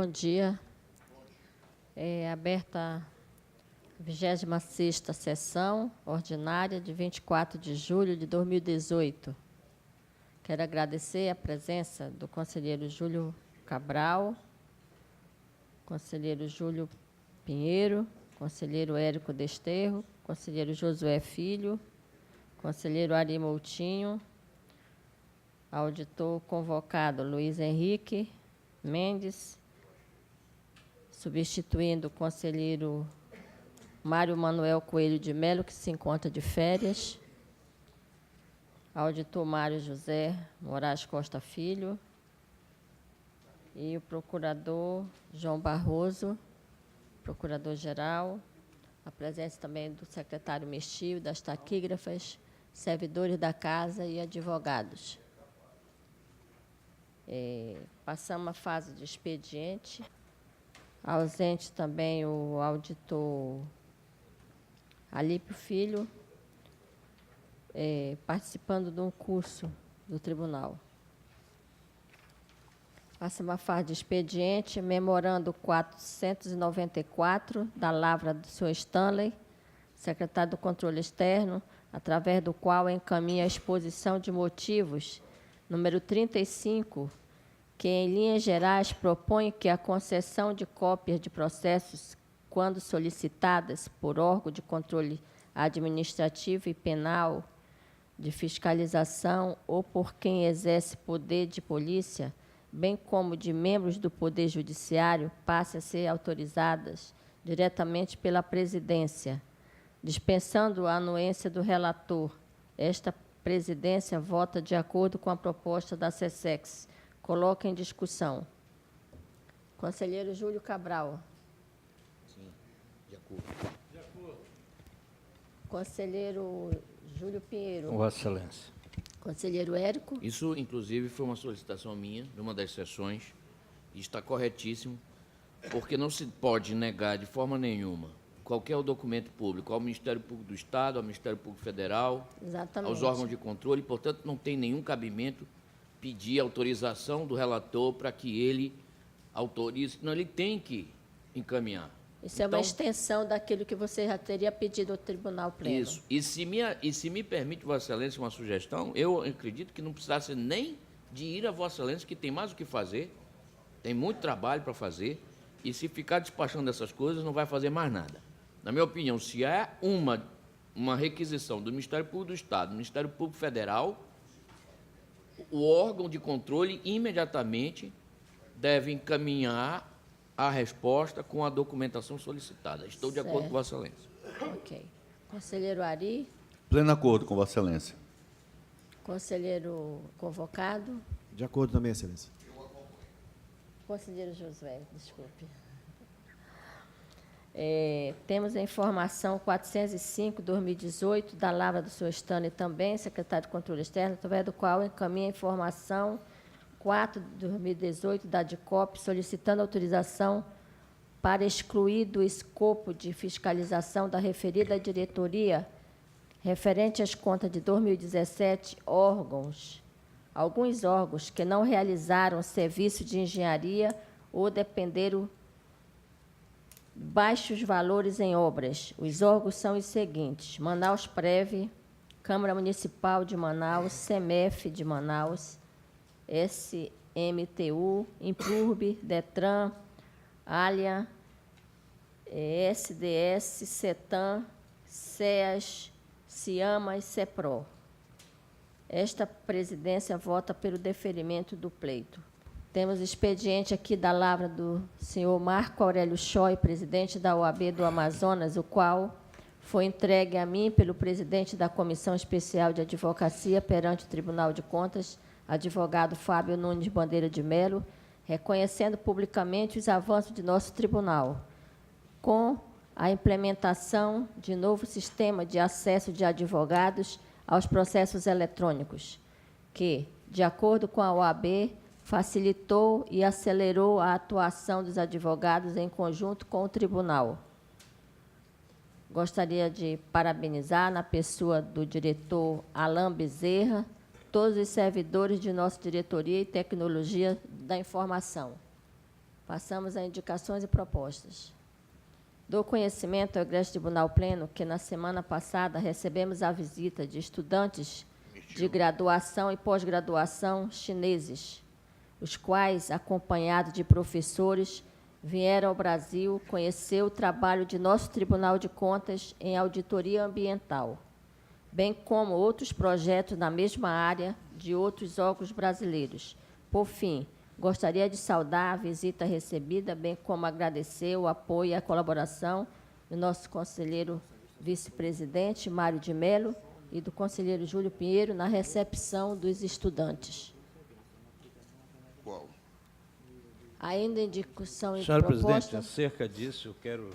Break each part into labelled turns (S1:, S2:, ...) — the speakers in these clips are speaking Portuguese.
S1: Bom dia. É aberta a 26ª sessão ordinária de 24 de julho de 2018. Quero agradecer a presença do conselheiro Júlio Cabral, conselheiro Júlio Pinheiro, conselheiro Érico Desterro, conselheiro Josué Filho, conselheiro Ari Moutinho, auditor convocado Luiz Henrique Mendes, substituindo o conselheiro Mário Manuel Coelho de Melo, que se encontra de férias, auditor Mário José Moraes Costa Filho, e o procurador João Barroso, procurador-geral, a presença também do secretário Mexio, das taquígrafas, servidores da casa e advogados. Passamos a fase de expediente. Ausente também o auditor Alípio Filho, participando de um curso do tribunal. Passamos a fase de expediente, memorando 494 da lavra do senhor Stanley, secretário do Controle Externo, através do qual encaminha a exposição de motivos, número 35, que, em linhas gerais, propõe que a concessão de cópias de processos, quando solicitadas por órgão de controle administrativo e penal, de fiscalização ou por quem exerce poder de polícia, bem como de membros do Poder Judiciário, passe a ser autorizadas diretamente pela Presidência, dispensando a anuência do relator. Esta Presidência vota de acordo com a proposta da SESEX. Coloca em discussão. Conselheiro Júlio Cabral.
S2: Sim, de acordo.
S3: De acordo.
S1: Conselheiro Júlio Pinheiro.
S2: Vossa Excelência.
S1: Conselheiro Érico.
S2: Isso, inclusive, foi uma solicitação minha, numa das sessões, e está corretíssimo, porque não se pode negar de forma nenhuma qualquer documento público ao Ministério Público do Estado, ao Ministério Público Federal,
S1: Exatamente.
S2: aos órgãos de controle, portanto, não tem nenhum cabimento pedir autorização do relator para que ele autorize. Não, ele tem que encaminhar.
S1: Isso é uma extensão daquilo que você já teria pedido ao Tribunal Pleno.
S2: Isso. E se me permite, Vossa Excelência, uma sugestão, eu acredito que não precisasse nem de ir a Vossa Excelência, que tem mais o que fazer, tem muito trabalho para fazer, e se ficar despachando essas coisas, não vai fazer mais nada. Na minha opinião, se há uma requisição do Ministério Público do Estado, do Ministério Público Federal, o órgão de controle imediatamente deve encaminhar a resposta com a documentação solicitada. Estou de acordo com Vossa Excelência.
S1: Ok. Conselheiro Ari.
S4: Pleno acordo com Vossa Excelência.
S1: Conselheiro convocado.
S3: De acordo também, Excelência.
S1: Conselheiro Josué, desculpe. Temos a informação 405/2018 da lavra do senhor Stanley também, secretário de Controle Externo, através do qual encaminha a informação 4/2018 da DICOP, solicitando autorização para excluir do escopo de fiscalização da referida diretoria, referente às contas de 2017, alguns órgãos que não realizaram serviço de engenharia ou dependeram baixos valores em obras. Os órgãos são os seguintes: Manaus Prev, Câmara Municipal de Manaus, CEMEF de Manaus, SMTU, Implurb, Detran, Alia, SDS, CETAM, SEAS, CIAMA e CEPRO. Esta presidência vota pelo deferimento do pleito. Temos expediente aqui da lavra do senhor Marco Aurélio Choi, presidente da OAB do Amazonas, o qual foi entregue a mim pelo presidente da Comissão Especial de Advocacia perante o Tribunal de Contas, advogado Fábio Nunes Bandeira de Melo, reconhecendo publicamente os avanços de nosso tribunal, com a implementação de novo sistema de acesso de advogados aos processos eletrônicos, que, de acordo com a OAB, facilitou e acelerou a atuação dos advogados em conjunto com o tribunal. Gostaria de parabenizar, na pessoa do diretor Alain Bezerra, todos os servidores de nossa diretoria e tecnologia da informação. Passamos a indicações e propostas. Dou conhecimento ao Egresso Tribunal Pleno que, na semana passada, recebemos a visita de estudantes de graduação e pós-graduação chineses, os quais, acompanhados de professores, vieram ao Brasil conhecer o trabalho de nosso Tribunal de Contas em auditoria ambiental, bem como outros projetos na mesma área de outros órgãos brasileiros. Por fim, gostaria de saudar a visita recebida, bem como agradecer o apoio e a colaboração do nosso conselheiro vice-presidente, Mário de Mello, e do conselheiro Júlio Pinheiro na recepção dos estudantes.
S5: Qual?
S1: Ainda em discussão e
S6: Senhor presidente,
S1: proposta.
S6: acerca disso, eu quero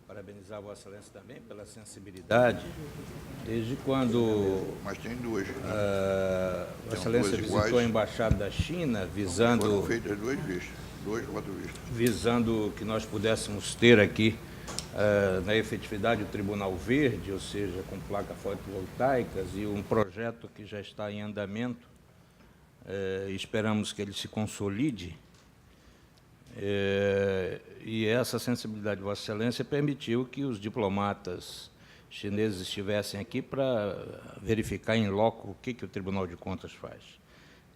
S6: parabenizar Vossa Excelência também pela sensibilidade, desde quando
S5: Mas tem duas.
S6: Vossa Excelência
S5: duas
S6: visitou
S5: iguais.
S6: a Embaixada da China,
S5: Foram
S6: visando,
S5: feitas duas vistas, 2 ou 4 vistas.
S6: visando que nós pudéssemos ter aqui, na efetividade, o Tribunal Verde, ou seja, com placas fotovoltaicas, e um projeto que já está em andamento, esperamos que ele se consolide. E essa sensibilidade de Vossa Excelência permitiu que os diplomatas chineses estivessem aqui para verificar em loco o que o Tribunal de Contas faz.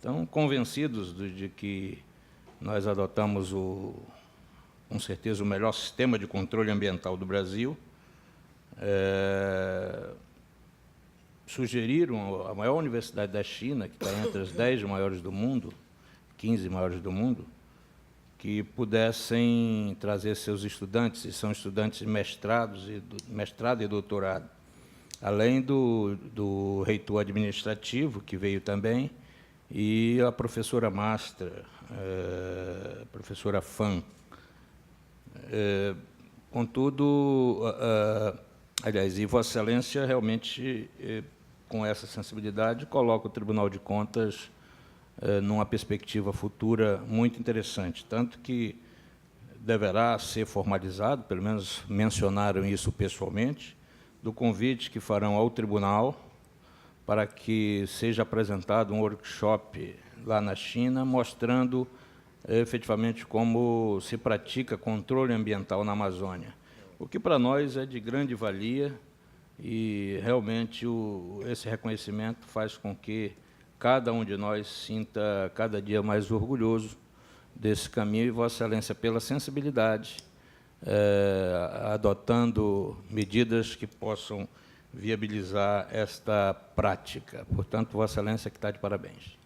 S6: Então, convencidos de que nós adotamos, com certeza, o melhor sistema de controle ambiental do Brasil, sugeriram à maior universidade da China, que está entre as 10 maiores do mundo, 15 maiores do mundo, que pudessem trazer seus estudantes, e são estudantes de mestrado e doutorado, além do reitor administrativo, que veio também, e a professora master, professora Fan. Contudo, aliás, e Vossa Excelência realmente, com essa sensibilidade, coloca o Tribunal de Contas numa perspectiva futura muito interessante, tanto que deverá ser formalizado, pelo menos mencionaram isso pessoalmente, do convite que farão ao tribunal para que seja apresentado um workshop lá na China, mostrando efetivamente como se pratica controle ambiental na Amazônia, o que para nós é de grande valia, e realmente esse reconhecimento faz com que cada um de nós sinta cada dia mais orgulhoso desse caminho, e Vossa Excelência, pela sensibilidade, adotando medidas que possam viabilizar esta prática. Portanto, Vossa Excelência que está de parabéns.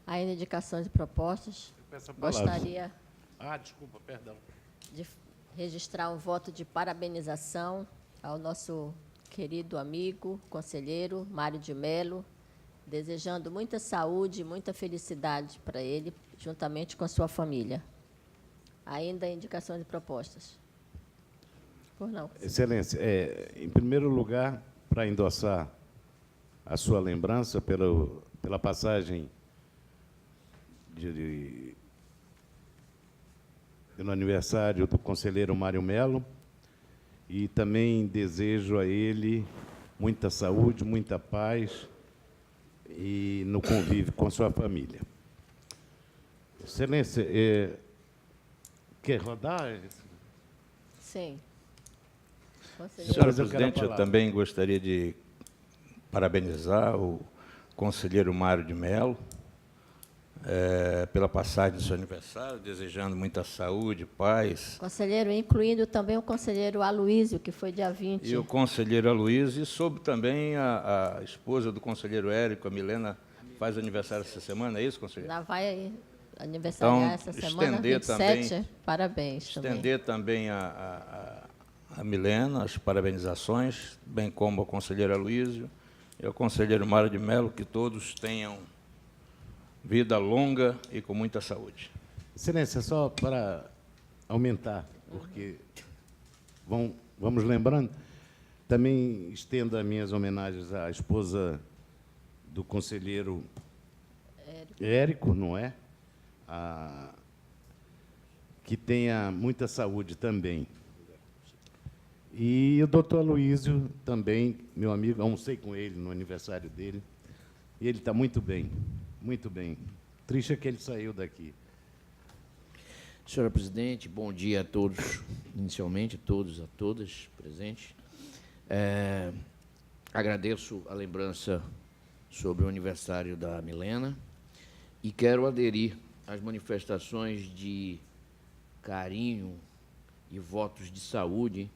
S1: Ainda indicações e propostas. Gostaria
S3: Desculpa, perdão.
S1: de registrar um voto de parabenização ao nosso querido amigo, conselheiro Mário de Mello, desejando muita saúde e muita felicidade para ele, juntamente com a sua família. Ainda indicações e propostas. Por não.
S7: Excelência, em primeiro lugar, para endossar a sua lembrança pela passagem no aniversário do conselheiro Mário Mello, e também desejo a ele muita saúde, muita paz e no convívio com sua família. Excelência, quer rodar?
S1: Sim. Conselheiro.
S6: Senhora
S7: Depois eu quero a
S6: presidente, eu
S7: palavra.
S6: também gostaria de parabenizar o conselheiro Mário de Mello pela passagem do seu aniversário, desejando muita saúde, paz.
S1: Conselheiro, incluindo também o conselheiro Aloísio, que foi dia 20.
S6: E o conselheiro Aloysio, e soube também a esposa do conselheiro Érico, a Milena, faz aniversário essa semana, é isso, conselheiro?
S1: Lá vai aniversariar
S6: Então,
S1: essa semana,
S6: estender
S1: 27.
S6: também-
S1: Parabéns também.
S6: Estender também a Milena as parabenizações, bem como ao conselheiro Aloysio e ao conselheiro Mário de Mello, que todos tenham vida longa e com muita saúde.
S7: Excelência, só para aumentar, porque vamos lembrando, também estendo as minhas homenagens à esposa do conselheiro Érico, não é? Que tenha muita saúde também. E o doutor Aloísio também, meu amigo, almocei com ele no aniversário dele, E ele está muito bem, muito bem. Triste é que ele saiu daqui.
S2: Senhora presidente, bom dia a todos, inicialmente, todos, a todas presentes. Agradeço a lembrança sobre o aniversário da Milena e quero aderir às manifestações de carinho e votos de saúde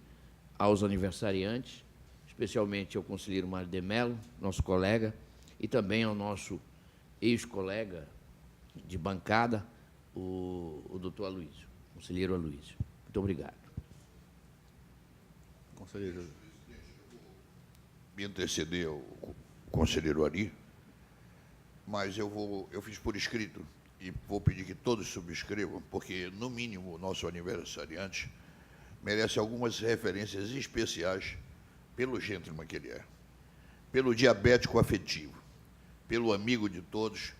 S2: aos aniversariantes, especialmente ao conselheiro Mário de Mello, nosso colega, e também ao nosso ex-colega de bancada, o doutor Aloysio, conselheiro Aloysio. Muito obrigado.
S4: Conselheiro.
S5: Me anteceder o conselheiro Ari, mas eu fiz por escrito e vou pedir que todos subscrevam, porque, no mínimo, o nosso aniversariante merece algumas referências especiais pelo gentleman que ele é, pelo diabético afetivo, pelo amigo de todos,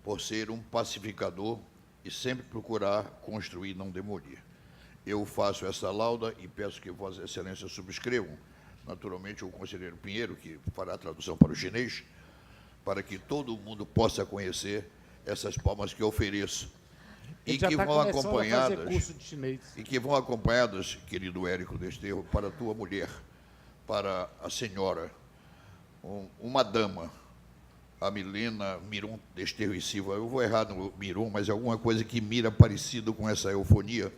S5: por ser um pacificador e sempre procurar construir, não demolir. Eu faço essa lauda e peço que Vossa Excelência subscrevam, naturalmente, o conselheiro Pinheiro, que fará a tradução para o chinês, para que todo mundo possa conhecer essas palmas que eu ofereço. E que vão acompanhadas, e que vão acompanhadas, querido Érico Desterro, para a tua mulher, para a senhora, uma dama, a Milena Miron Desterro e Silva. Eu vou errar no Miron, mas é alguma coisa que mira parecido com essa eufonia,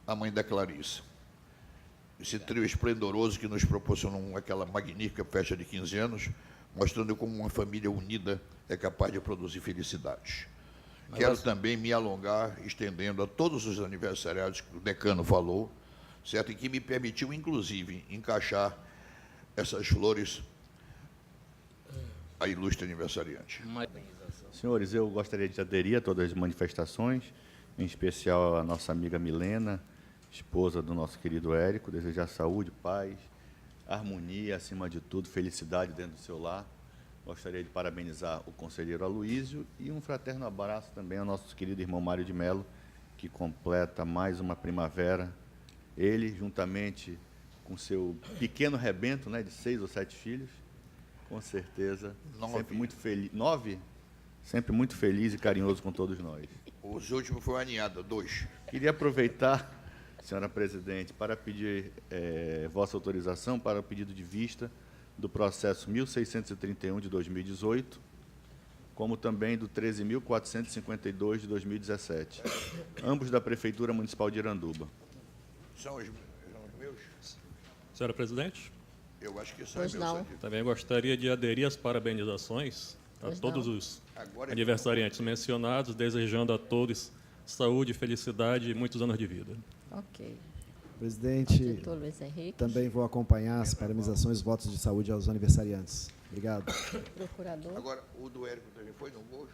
S5: a mãe da Clarice. Esse trio esplendoroso que nos proporcionou aquela magnífica festa de 15 anos, mostrando como uma família unida é capaz de produzir felicidade. Quero também me alongar, estendendo a todos os aniversariados que o decano falou, certo? E que me permitiu, inclusive, encaixar essas flores à ilustre aniversariante.
S4: Senhores, eu gostaria de aderir a todas as manifestações, em especial a nossa amiga Milena, esposa do nosso querido Érico, desejar saúde, paz, harmonia, acima de tudo, felicidade dentro do seu lar. Gostaria de parabenizar o conselheiro Aloysio e um fraterno abraço também ao nosso querido irmão Mário de Mello, que completa mais uma primavera. Ele, juntamente com seu pequeno rebento, né, de 6 ou 7 filhos, com certeza,
S5: 9.
S4: sempre muito feliz. 9? Sempre muito feliz e carinhoso com todos nós.
S5: Os últimos foi a ninhada, 2.
S4: Queria aproveitar, senhora presidente, para pedir vossa autorização para o pedido de vista do processo 1631 de 2018, como também do 13.452 de 2017, ambos da Prefeitura Municipal de Iranduba.
S5: São os meus?
S8: Senhora presidente,
S5: Eu acho que são
S1: Pois
S5: meus.
S1: não.
S5: aqui.
S8: também gostaria de aderir às parabenizações a
S1: Pois
S8: todos
S1: não.
S8: os
S5: Agora
S8: aniversariantes mencionados, desejando a todos saúde, felicidade e muitos anos de vida.
S1: Ok.
S3: Presidente,
S1: Doutor Luiz Henrique,
S3: também vou acompanhar as parabenizações e votos de saúde aos aniversariantes. Obrigado.
S1: procurador.
S5: Agora, o do Érico também foi no gosto?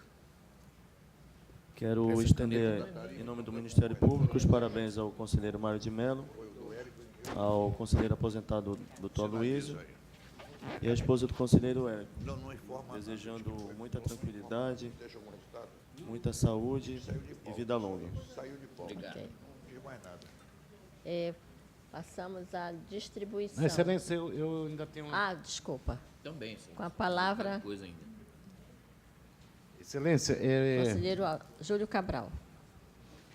S9: Quero estender, em nome do Ministério Público, os parabéns ao conselheiro Mário de Mello, ao conselheiro aposentado Dr. Aloysio e à esposa do conselheiro Érico,
S5: Não informa.
S9: desejando muita tranquilidade,
S5: Deixa eu conectar.
S9: muita saúde e vida longa.
S5: Saiu de pau.
S1: Ok.
S5: Não diz mais nada.
S1: Passamos à distribuição.
S7: Excelência, eu ainda tenho...
S1: Ah, desculpa.
S2: Também, sim.
S1: Com a palavra,
S2: Coisa ainda.
S7: Excelência,
S1: conselheiro Júlio Cabral.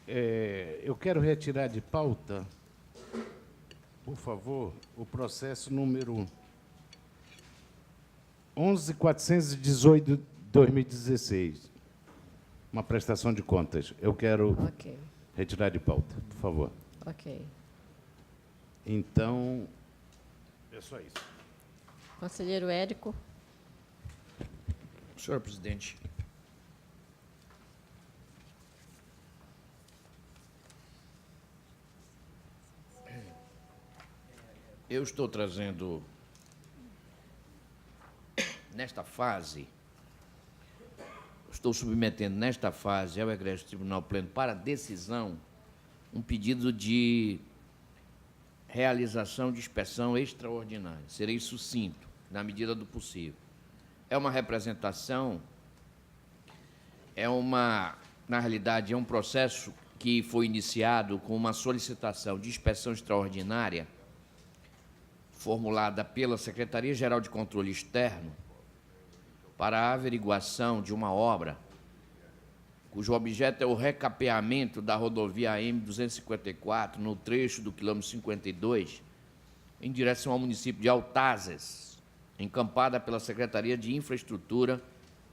S7: eu quero retirar de pauta, por favor, o processo número 11.418 de 2016, uma prestação de contas. Eu quero
S1: Ok,
S7: retirar de pauta, por favor.
S1: ok.
S7: Então, é só isso.
S1: Conselheiro Érico,
S2: Senhora presidente, eu estou trazendo, nesta fase, estou submetendo nesta fase ao Egrégio Tribunal Pleno para decisão um pedido de realização de inspeção extraordinária. Serei sucinto, na medida do possível. É uma representação, na realidade, é um processo que foi iniciado com uma solicitação de inspeção extraordinária formulada pela Secretaria-Geral de Controle Externo para a averiguação de uma obra cujo objeto é o recapeamento da rodovia AM-254, no trecho do quilômetro 52, em direção ao município de Altazes, encampada pela Secretaria de Infraestrutura,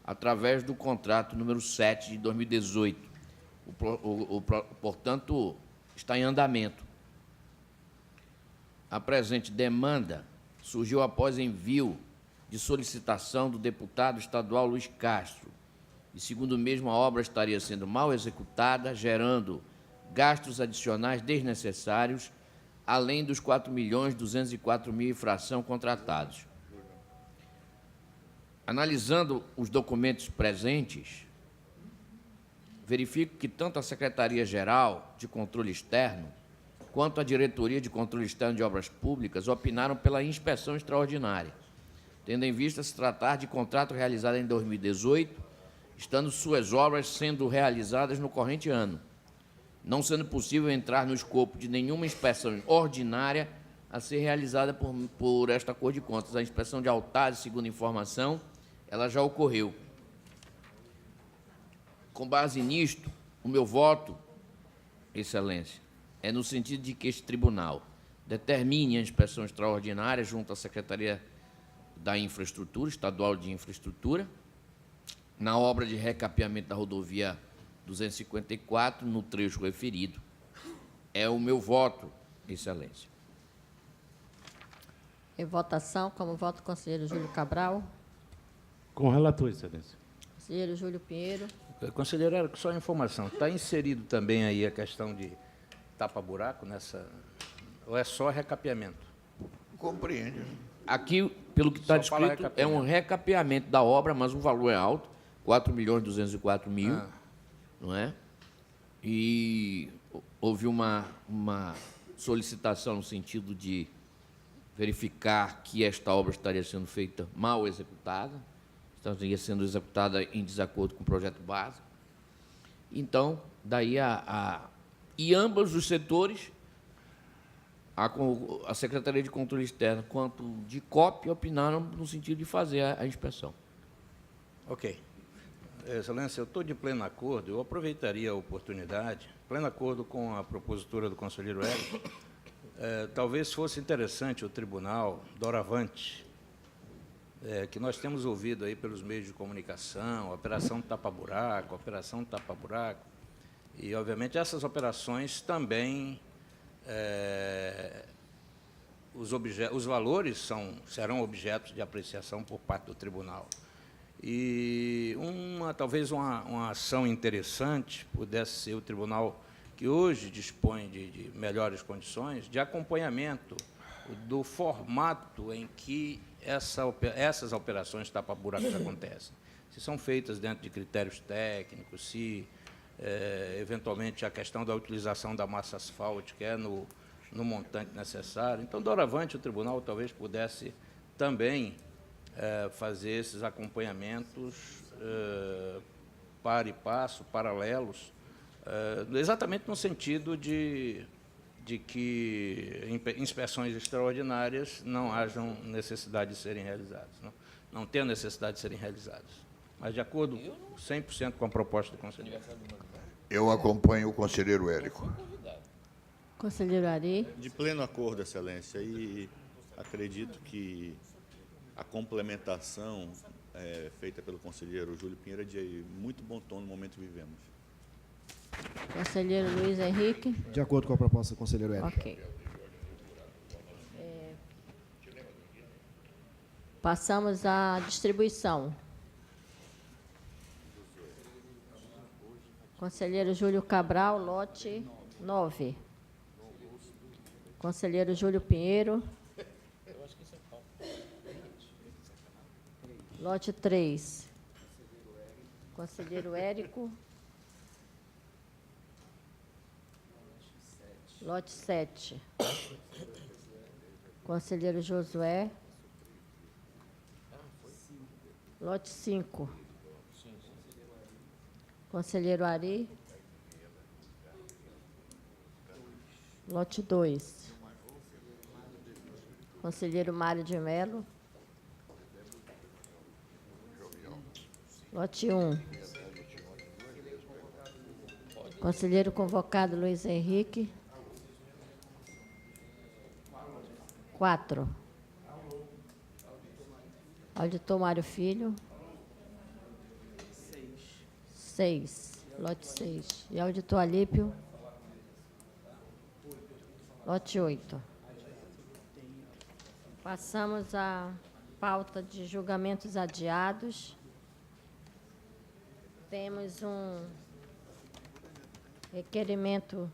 S2: através do contrato número 7 de 2018. Portanto, está em andamento. A presente demanda surgiu após envio de solicitação do deputado estadual Luiz Castro, e, segundo o mesmo, a obra estaria sendo mal executada, gerando gastos adicionais desnecessários, além dos 4.204.000 e fração contratados. Analisando os documentos presentes, verifico que tanto a Secretaria-Geral de Controle Externo quanto a Diretoria de Controle Externo de Obras Públicas opinaram pela inspeção extraordinária, tendo em vista se tratar de contrato realizado em 2018, estando suas obras sendo realizadas no corrente ano, não sendo possível entrar no escopo de nenhuma inspeção ordinária a ser realizada por esta Corte de Contas. A inspeção de Altazes, segundo informação, ela já ocorreu. Com base nisto, o meu voto, Excelência, é no sentido de que este tribunal determine a inspeção extraordinária junto à Secretaria da Infraestrutura, Estadual de Infraestrutura, na obra de recapeamento da rodovia 254, no trecho referido. É o meu voto, Excelência.
S1: Em votação, como voto o conselheiro Júlio Cabral.
S7: Com o relator, Excelência.
S1: Conselheiro Júlio Pinheiro.
S6: Conselheiro Érico, só informação. Está inserido também aí a questão de tapa-buraco nessa... Ou é só recapeamento?
S5: Compreende.
S2: Aqui, pelo que está
S6: Só para
S2: descrito, é um recapeamento da obra, mas o valor é alto, 4.204.000, não é? E houve uma solicitação no sentido de verificar que esta obra estaria sendo feita mal executada, estaria sendo executada em desacordo com o projeto base. Então, daí e ambos os setores, a Secretaria de Controle Externo quanto de COP, opinaram no sentido de fazer a inspeção.
S6: Ok. Excelência, eu estou de pleno acordo, eu aproveitaria a oportunidade, pleno acordo com a propositura do conselheiro Érico, talvez fosse interessante o tribunal, doravante, que nós temos ouvido aí pelos meios de comunicação, Operação Tapa-Buraco, e, obviamente, essas operações também, os valores serão objetos de apreciação por parte do tribunal. E talvez uma ação interessante pudesse ser o tribunal, que hoje dispõe de melhores condições, de acompanhamento do formato em que essas operações tapa-buracos acontecem. Se são feitas dentro de critérios técnicos, se, eventualmente, a questão da utilização da massa asfáltica é no montante necessário. Então, doravante, o tribunal talvez pudesse também fazer esses acompanhamentos par e passo, paralelos, exatamente no sentido de que inspeções extraordinárias não hajam necessidade de serem realizadas, não tenham necessidade de serem realizadas. Mas de acordo 100% com a proposta do conselheiro.
S5: Eu acompanho o conselheiro Érico.
S1: Conselheiro Ari.
S4: De pleno acordo, Excelência, e acredito que a complementação feita pelo conselheiro Júlio Pinheiro é de muito bom tom no momento que vivemos.
S1: Conselheiro Luiz Henrique.
S3: De acordo com a proposta do conselheiro Érico.
S1: Ok. Passamos à distribuição. Conselheiro Júlio Cabral, lote 9. Conselheiro Júlio Pinheiro. Lote 3. Conselheiro Érico. Lote 7. Conselheiro Josué. Lote 5. Conselheiro Ari. Lote 2. Conselheiro Mário de Mello. Lote 1. Conselheiro convocado Luiz Henrique. 4. Auditor Mário Filho. 6. Lote 6. E auditor Alípio. Lote 8. Passamos à pauta de julgamentos adiados. Temos um requerimento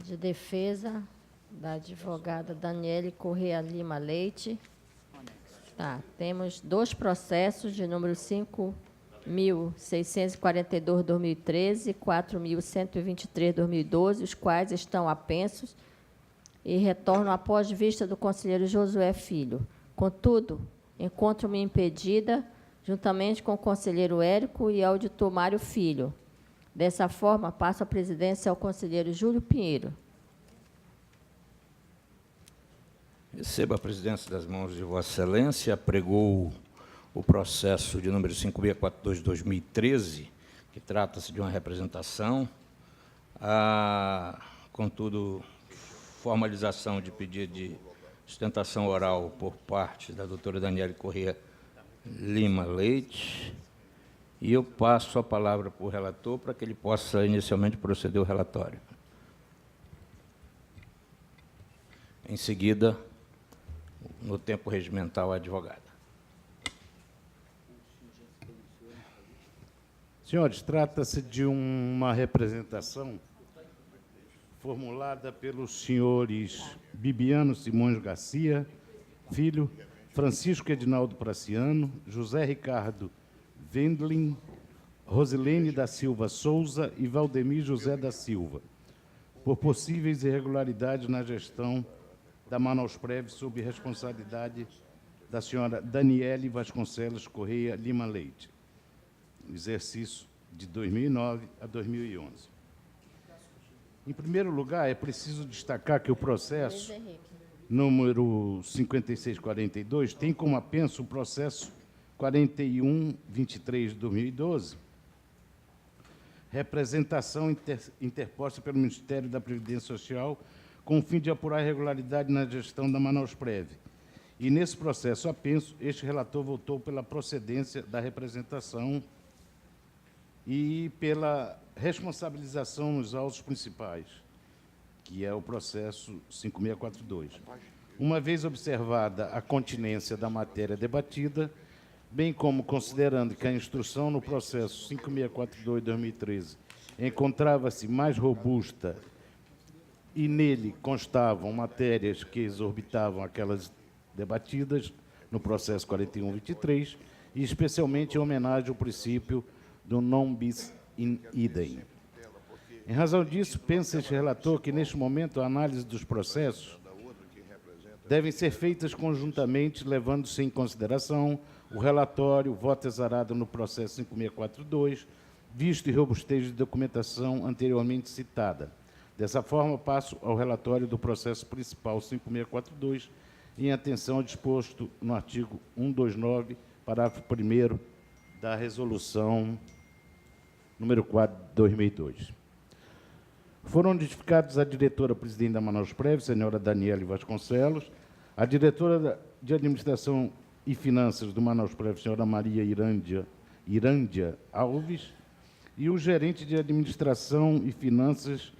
S1: de defesa da advogada Daniele Corrêa Lima Leite. Tá, temos 2 processos de número 5.642/2013 e 4.123/2012, os quais estão apensos e retornam após vista do conselheiro Josué Filho. Contudo, encontro-me impedida, juntamente com o conselheiro Érico e auditor Mário Filho. Dessa forma, passo a presidência ao conselheiro Júlio Pinheiro.
S6: Receba a presidência das mãos de Vossa Excelência. Apregou o processo de número 5642/2013, que trata-se de uma representação. Contudo, formalização de pedido de sustentação oral por parte da doutora Daniele Corrêa Lima Leite. E eu passo a palavra para o relator para que ele possa inicialmente proceder ao relatório. Em seguida, no tempo regimental, a advogada.
S7: Senhores, trata-se de uma representação formulada pelos senhores Bibiano Simões Garcia, filho, Francisco Edinaldo Praciano, José Ricardo Wendlin, Rosilene da Silva Souza e Valdemir José da Silva, por possíveis irregularidades na gestão da Manausprev sob responsabilidade da senhora Daniele Vasconcelos Corrêa Lima Leite, exercício de 2009 a 2011. Em primeiro lugar, é preciso destacar que o processo número 5642 tem como apenso o processo 4123 de 2012, representação interposta pelo Ministério da Previdência Social com o fim de apurar irregularidade na gestão da Manausprev. E, nesse processo apenso, este relator votou pela procedência da representação e pela responsabilização nos autos principais, que é o processo 5642. Uma vez observada a continência da matéria debatida, bem como considerando que a instrução no processo 5642/2013 encontrava-se mais robusta e nele constavam matérias que exorbitavam aquelas debatidas no processo 4123, e especialmente em homenagem ao princípio do non bis in idem. Em razão disso, pensa este relator que, neste momento, a análise dos processos devem ser feitas conjuntamente, levando-se em consideração o relatório, voto exarado no processo 5642, visto e robustez de documentação anteriormente citada. Dessa forma, passo ao relatório do processo principal 5642, em atenção ao disposto no artigo 129, parágrafo 1º da resolução número 4 de 2002. Foram notificados a diretora-presidente da Manausprev, senhora Daniele Vasconcelos, a diretora de Administração e Finanças do Manausprev, senhora Maria Irândia Alves, e o gerente de Administração e Finanças,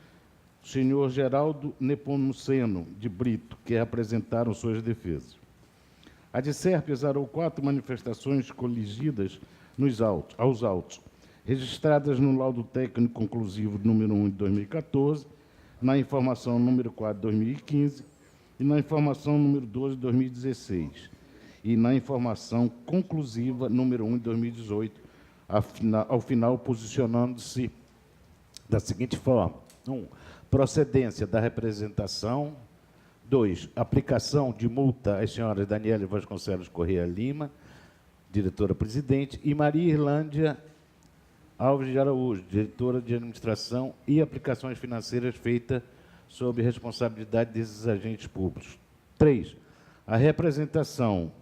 S7: senhor Geraldo Nepomuceno de Brito, que apresentaram suas defesas. A DICERP exarou 4 manifestações coligidas aos autos, registradas no laudo técnico conclusivo número 1 de 2014, na informação número 4 de 2015 e na informação número 12 de 2016, e na informação conclusiva número 1 de 2018, ao final posicionando-se da seguinte forma: 1. Procedência da representação. 2. Aplicação de multa às senhoras Daniele Vasconcelos Corrêa Lima, diretora-presidente, e Maria Irlândia Alves de Araújo, diretora de Administração e Aplicações Financeiras, feita sob responsabilidade desses agentes públicos. 3. A representação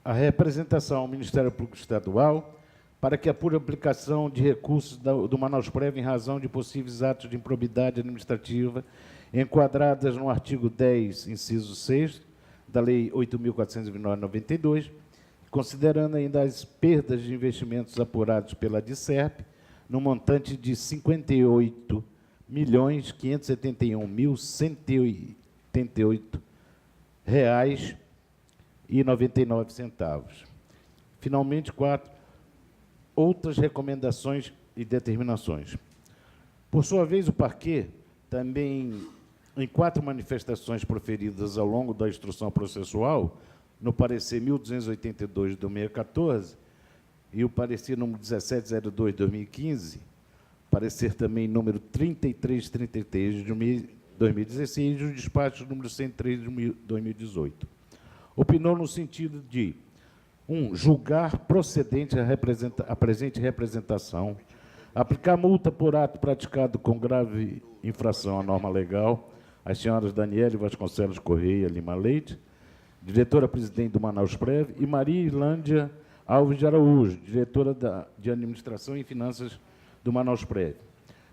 S7: A representação ao Ministério Público Estadual para que apure a aplicação de recursos do Manausprev em razão de possíveis atos de improbidade administrativa enquadradas no artigo 10, inciso 6, da Lei 8.429/92, considerando ainda as perdas de investimentos apurados pela DICERP, no montante de R$ 58.571.188,99. Finalmente, 4. Outras recomendações e determinações. Por sua vez, o parquê, também em 4 manifestações proferidas ao longo da instrução processual, no parecer 1282 de 2014 e o parecer número 1702 de 2015, parecer também número 3333 de 2016 e o despacho número 103 de 2018. Opinou no sentido de 1. Julgar procedente a presente representação, aplicar multa por ato praticado com grave infração à norma legal às senhoras Daniele Vasconcelos Correia Lima Leite, diretora-presidente do Manausprev, e Maria Irlândia Alves de Araújo, diretora de Administração e Finanças do Manausprev,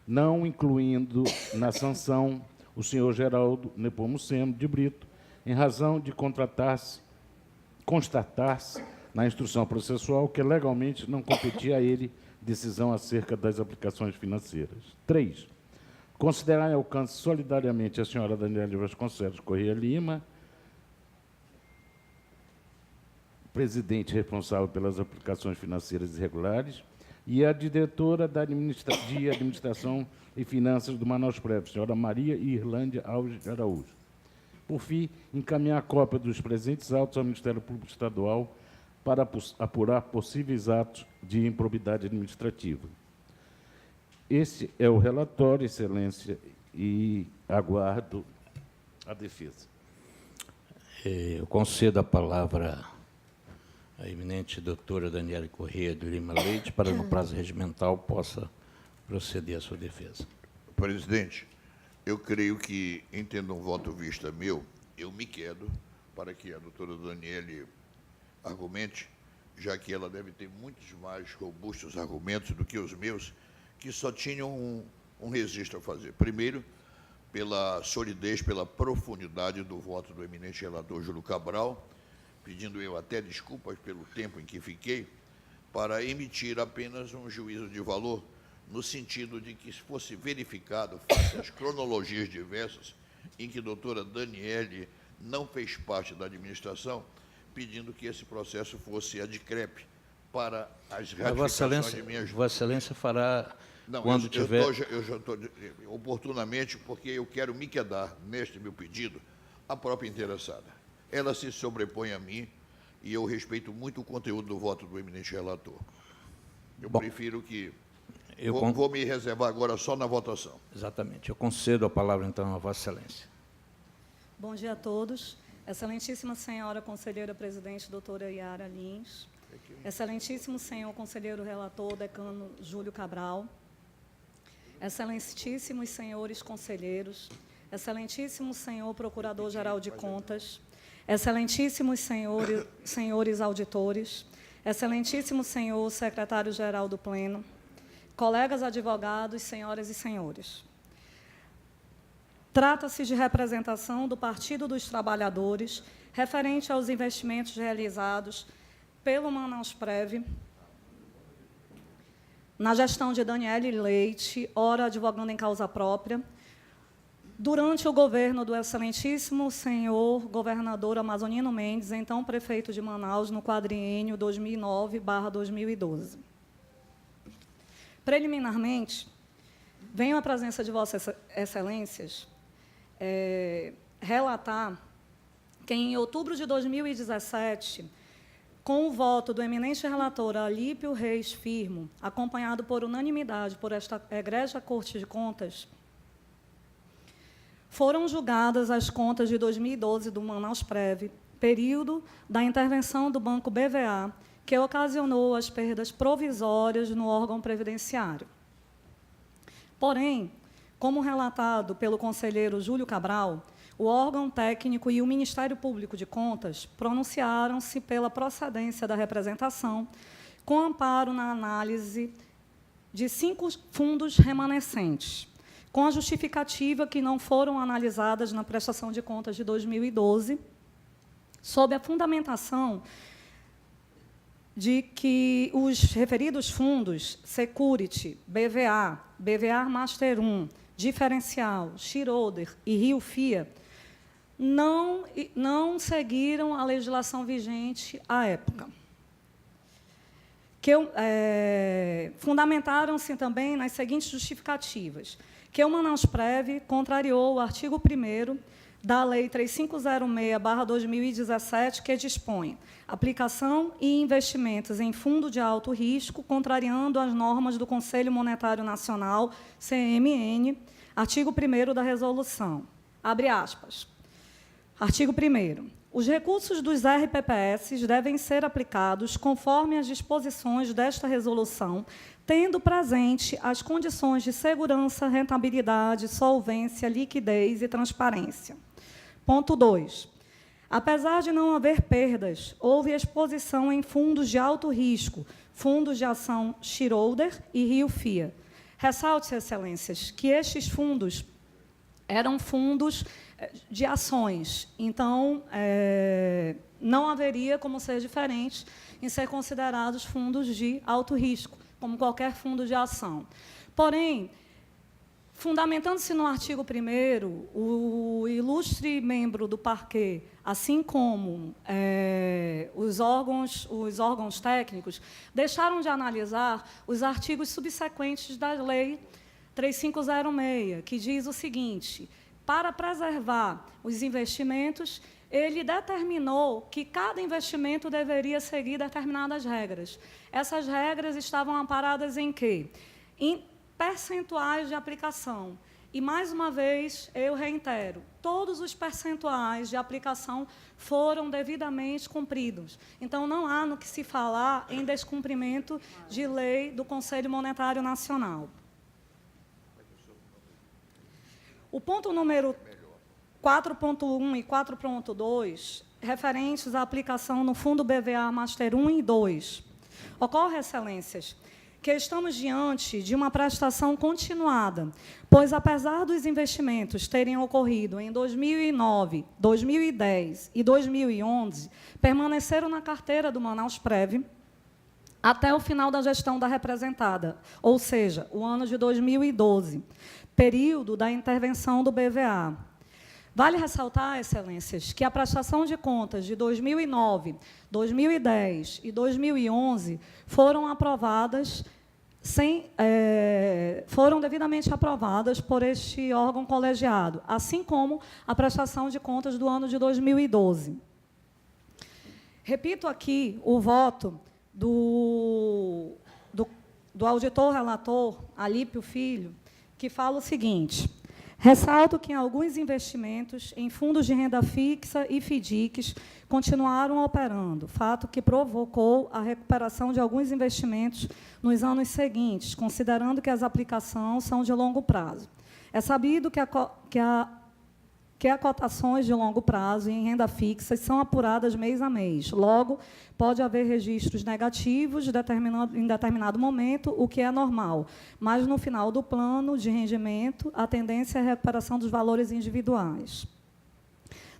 S7: não incluindo na sanção o senhor Geraldo Nepomuceno de Brito, em razão de constatar-se na instrução processual que legalmente não competia a ele decisão acerca das aplicações financeiras. 3. Considerar em alcance solidariamente a senhora Daniele Vasconcelos Correia Lima, presidente responsável pelas aplicações financeiras irregulares, e a diretora de Administração e Finanças do Manausprev, senhora Maria Irlândia Alves de Araújo. Por fim, encaminhar a cópia dos presentes autos ao Ministério Público Estadual para apurar possíveis atos de improbidade administrativa. Esse é o relatório, Excelência, e aguardo a defesa.
S6: Eu concedo a palavra à eminente doutora Daniele Correia de Lima Leite para, no prazo regimental, possa proceder à sua defesa.
S5: Presidente, eu creio que, entendo um voto vista meu, eu me quedo para que a doutora Daniele argumente, já que ela deve ter muitos mais robustos argumentos do que os meus, que só tinham um registro a fazer. Primeiro, pela solidez, pela profundidade do voto do eminente relator Júlio Cabral, pedindo eu até desculpas pelo tempo em que fiquei, para emitir apenas um juízo de valor, no sentido de que, se fosse verificado, face às cronologias diversas, em que a doutora Daniele não fez parte da administração, pedindo que esse processo fosse ad crep para as ratificações de minhas...
S6: Vossa Excelência fará
S5: Não,
S6: quando tiver...
S5: Eu já estou oportunamente, porque eu quero me quedar, neste meu pedido, a própria interessada. Ela se sobrepõe a mim e eu respeito muito o conteúdo do voto do eminente relator. Eu prefiro que... Vou me reservar agora só na votação.
S6: Exatamente. Eu concedo a palavra, então, a Vossa Excelência.
S10: Bom dia a todos. Excelentíssima senhora conselheira presidente, doutora Yara Lins. Excelentíssimo senhor conselheiro relator, decano Júlio Cabral. Excelentíssimos senhores conselheiros. Excelentíssimo senhor procurador-geral de contas. Excelentíssimos senhores auditores. Excelentíssimo senhor secretário-geral do Pleno. Colegas advogados, senhoras e senhores. Trata-se de representação do Partido dos Trabalhadores referente aos investimentos realizados pelo Manausprev na gestão de Daniele Leite, ora advogando em causa própria, durante o governo do excelentíssimo senhor governador Amazonino Mendes, então prefeito de Manaus, no quadriênio 2009/2012. Preliminarmente, venho à presença de Vossas Excelências relatar que, em outubro de 2017, com o voto do eminente relator Alípio Reis Firmo, acompanhado por unanimidade por esta egrégia Corte de Contas, foram julgadas as contas de 2012 do Manausprev, período da intervenção do Banco BVA, que ocasionou as perdas provisórias no órgão previdenciário. Porém, como relatado pelo conselheiro Júlio Cabral, o órgão técnico e o Ministério Público de Contas pronunciaram-se pela procedência da representação, com amparo na análise de 5 fundos remanescentes, com a justificativa que não foram analisadas na prestação de contas de 2012, sob a fundamentação de que os referidos fundos, Security, BVA, BVA Master 1, Diferencial, Schroeder e Rio FIA, não seguiram a legislação vigente à época. Fundamentaram-se também nas seguintes justificativas: que o Manausprev contrariou o artigo 1º da Lei 3506/2017, que dispõe aplicação e investimentos em fundo de alto risco, contrariando as normas do Conselho Monetário Nacional, CMN, artigo 1º da resolução. Abre aspas. Artigo 1º. Os recursos dos RPPS devem ser aplicados conforme as disposições desta resolução, tendo presente as condições de segurança, rentabilidade, solvência, liquidez e transparência. Ponto 2. Apesar de não haver perdas, houve exposição em fundos de alto risco, fundos de ação Schroeder e Rio FIA. Ressalte, Excelências, que estes fundos eram fundos de ações, então, não haveria como ser diferente em ser considerados fundos de alto risco, como qualquer fundo de ação. Porém, fundamentando-se no artigo 1º, o ilustre membro do parquê, assim como os órgãos técnicos, deixaram de analisar os artigos subsequentes da Lei 3506, que diz o seguinte: para preservar os investimentos, ele determinou que cada investimento deveria seguir determinadas regras. Essas regras estavam amparadas em quê? Em percentuais de aplicação. E, mais uma vez, eu reitero, todos os percentuais de aplicação foram devidamente cumpridos. Então, não há no que se falar em descumprimento de lei do Conselho Monetário Nacional. O ponto número 4.1 e 4.2, referentes à aplicação no Fundo BVA Master 1 e 2. Ocorre, Excelências, que estamos diante de uma prestação continuada, pois, apesar dos investimentos terem ocorrido em 2009, 2010 e 2011, permaneceram na carteira do Manausprev até o final da gestão da representada, ou seja, o ano de 2012, período da intervenção do BVA. Vale ressaltar, Excelências, que a prestação de contas de 2009, 2010 e 2011 foram aprovadas foram devidamente aprovadas por este órgão colegiado, assim como a prestação de contas do ano de 2012. Repito aqui o voto do auditor relator, Alípio Filho, que fala o seguinte: ressalto que alguns investimentos em fundos de renda fixa e FDICs continuaram operando, fato que provocou a recuperação de alguns investimentos nos anos seguintes, considerando que as aplicações são de longo prazo. É sabido que cotações de longo prazo em renda fixa são apuradas mês a mês. Logo, pode haver registros negativos em determinado momento, o que é normal. Mas, no final do plano de rendimento, a tendência é a recuperação dos valores individuais.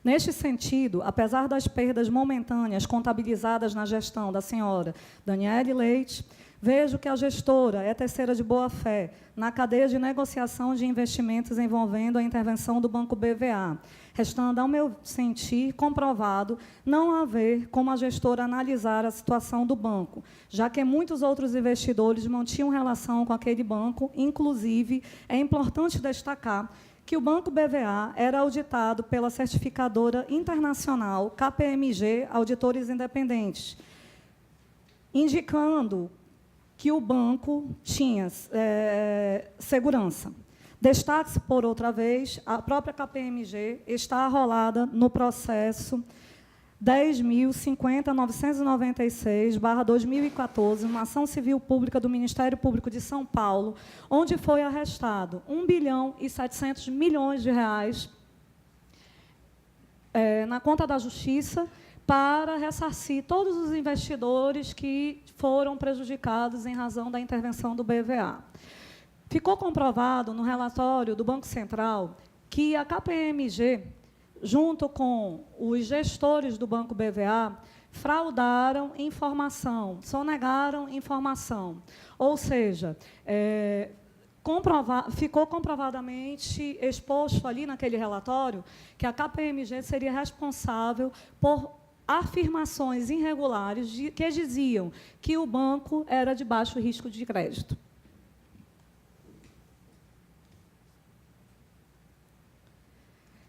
S10: Neste sentido, apesar das perdas momentâneas contabilizadas na gestão da senhora Daniele Leite, vejo que a gestora é terceira de boa-fé na cadeia de negociação de investimentos envolvendo a intervenção do Banco BVA, restando, ao meu sentir, comprovado não haver como a gestora analisar a situação do banco, já que muitos outros investidores mantinham relação com aquele banco. Inclusive, é importante destacar que o Banco BVA era auditado pela certificadora internacional KPMG Auditores Independentes, indicando que o banco tinha segurança. Destaque-se, por outra vez, a própria KPMG está arrolada no processo 10.050.996/2014, uma ação civil pública do Ministério Público de São Paulo, onde foi arrestado R$ 1,7 bilhão na conta da Justiça para ressarcir todos os investidores que foram prejudicados em razão da intervenção do BVA. Ficou comprovado no relatório do Banco Central que a KPMG, junto com os gestores do Banco BVA, fraudaram informação, sonegaram informação. Ou seja, ficou comprovadamente exposto ali naquele relatório que a KPMG seria responsável por afirmações irregulares que diziam que o banco era de baixo risco de crédito.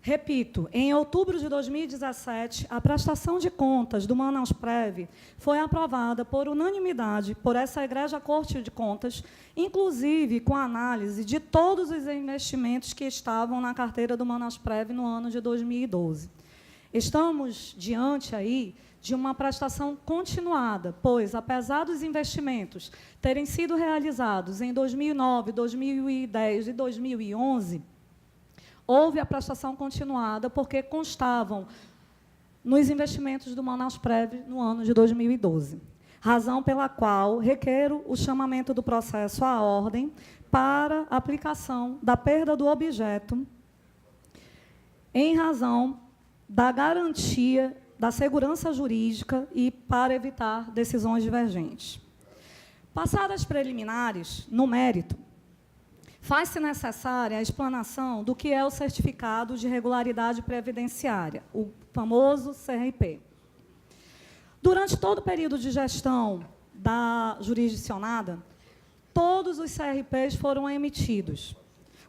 S10: Repito, em outubro de 2017, a prestação de contas do Manausprev foi aprovada por unanimidade por essa Egrégia Corte de Contas, inclusive com a análise de todos os investimentos que estavam na carteira do Manausprev no ano de 2012. Estamos diante aí de uma prestação continuada, pois, apesar dos investimentos terem sido realizados em 2009, 2010 e 2011, houve a prestação continuada porque constavam nos investimentos do Manausprev no ano de 2012. Razão pela qual requero o chamamento do processo à ordem para aplicação da perda do objeto em razão da garantia da segurança jurídica e para evitar decisões divergentes. Passadas preliminares, no mérito, faz-se necessária a explanação do que é o Certificado de Regularidade Previdenciária, o famoso CRP. Durante todo o período de gestão da jurisdicionada, todos os CRPs foram emitidos.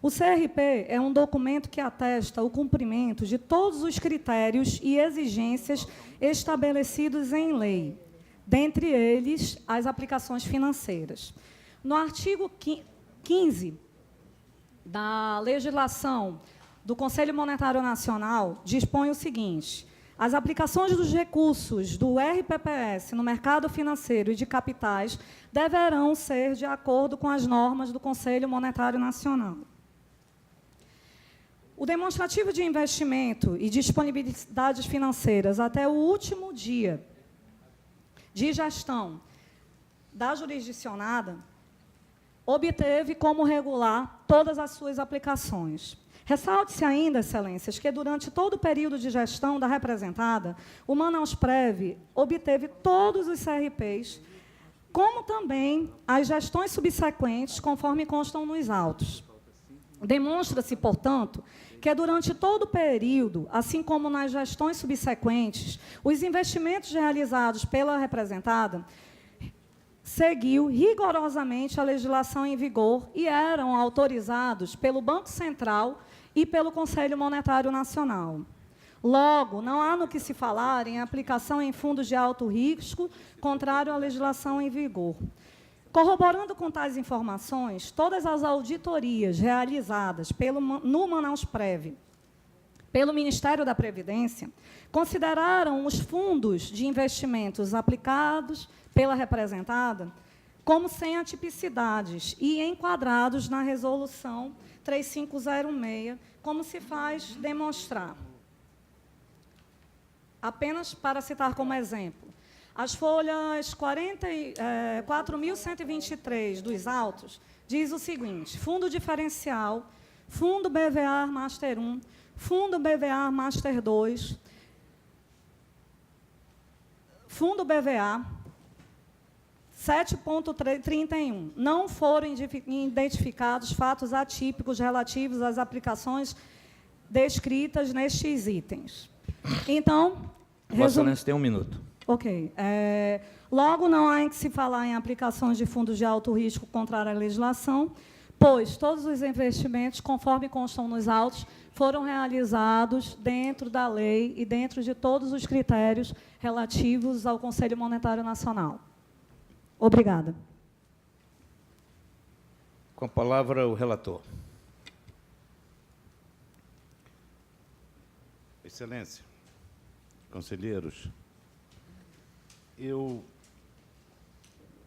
S10: O CRP é um documento que atesta o cumprimento de todos os critérios e exigências estabelecidos em lei, dentre eles as aplicações financeiras. No artigo 15 da legislação do Conselho Monetário Nacional, dispõe o seguinte: as aplicações dos recursos do RPPS no mercado financeiro e de capitais deverão ser de acordo com as normas do Conselho Monetário Nacional. O demonstrativo de investimento e disponibilidades financeiras até o último dia de gestão da jurisdicionada obteve como regular todas as suas aplicações. Ressalte-se ainda, excelências, que durante todo o período de gestão da representada, o Manausprev obteve todos os CRPs, como também as gestões subsequentes, conforme constam nos autos. Demonstra-se, portanto, que durante todo o período, assim como nas gestões subsequentes, os investimentos realizados pela representada seguiu rigorosamente a legislação em vigor e eram autorizados pelo Banco Central e pelo Conselho Monetário Nacional. Logo, não há no que se falar em aplicação em fundos de alto risco, contrário à legislação em vigor. Corroborando com tais informações, todas as auditorias realizadas no Manausprev pelo Ministério da Previdência consideraram os fundos de investimentos aplicados pela representada como sem atipicidades e enquadrados na Resolução 3506, como se faz demonstrar. Apenas para citar como exemplo, as folhas 4.123 dos autos diz o seguinte: fundo diferencial, fundo BVA Master 1, fundo BVA Master 2, fundo BVA 7.31. Não foram identificados fatos atípicos relativos às aplicações descritas nestes itens. Então,
S6: Vossa Excelência tem 1 minuto.
S10: Ok. Logo, não há em que se falar em aplicações de fundos de alto risco contrário à legislação, pois todos os investimentos, conforme constam nos autos, foram realizados dentro da lei e dentro de todos os critérios relativos ao Conselho Monetário Nacional. Obrigada.
S6: Com a palavra, o relator.
S7: Excelência, conselheiros, eu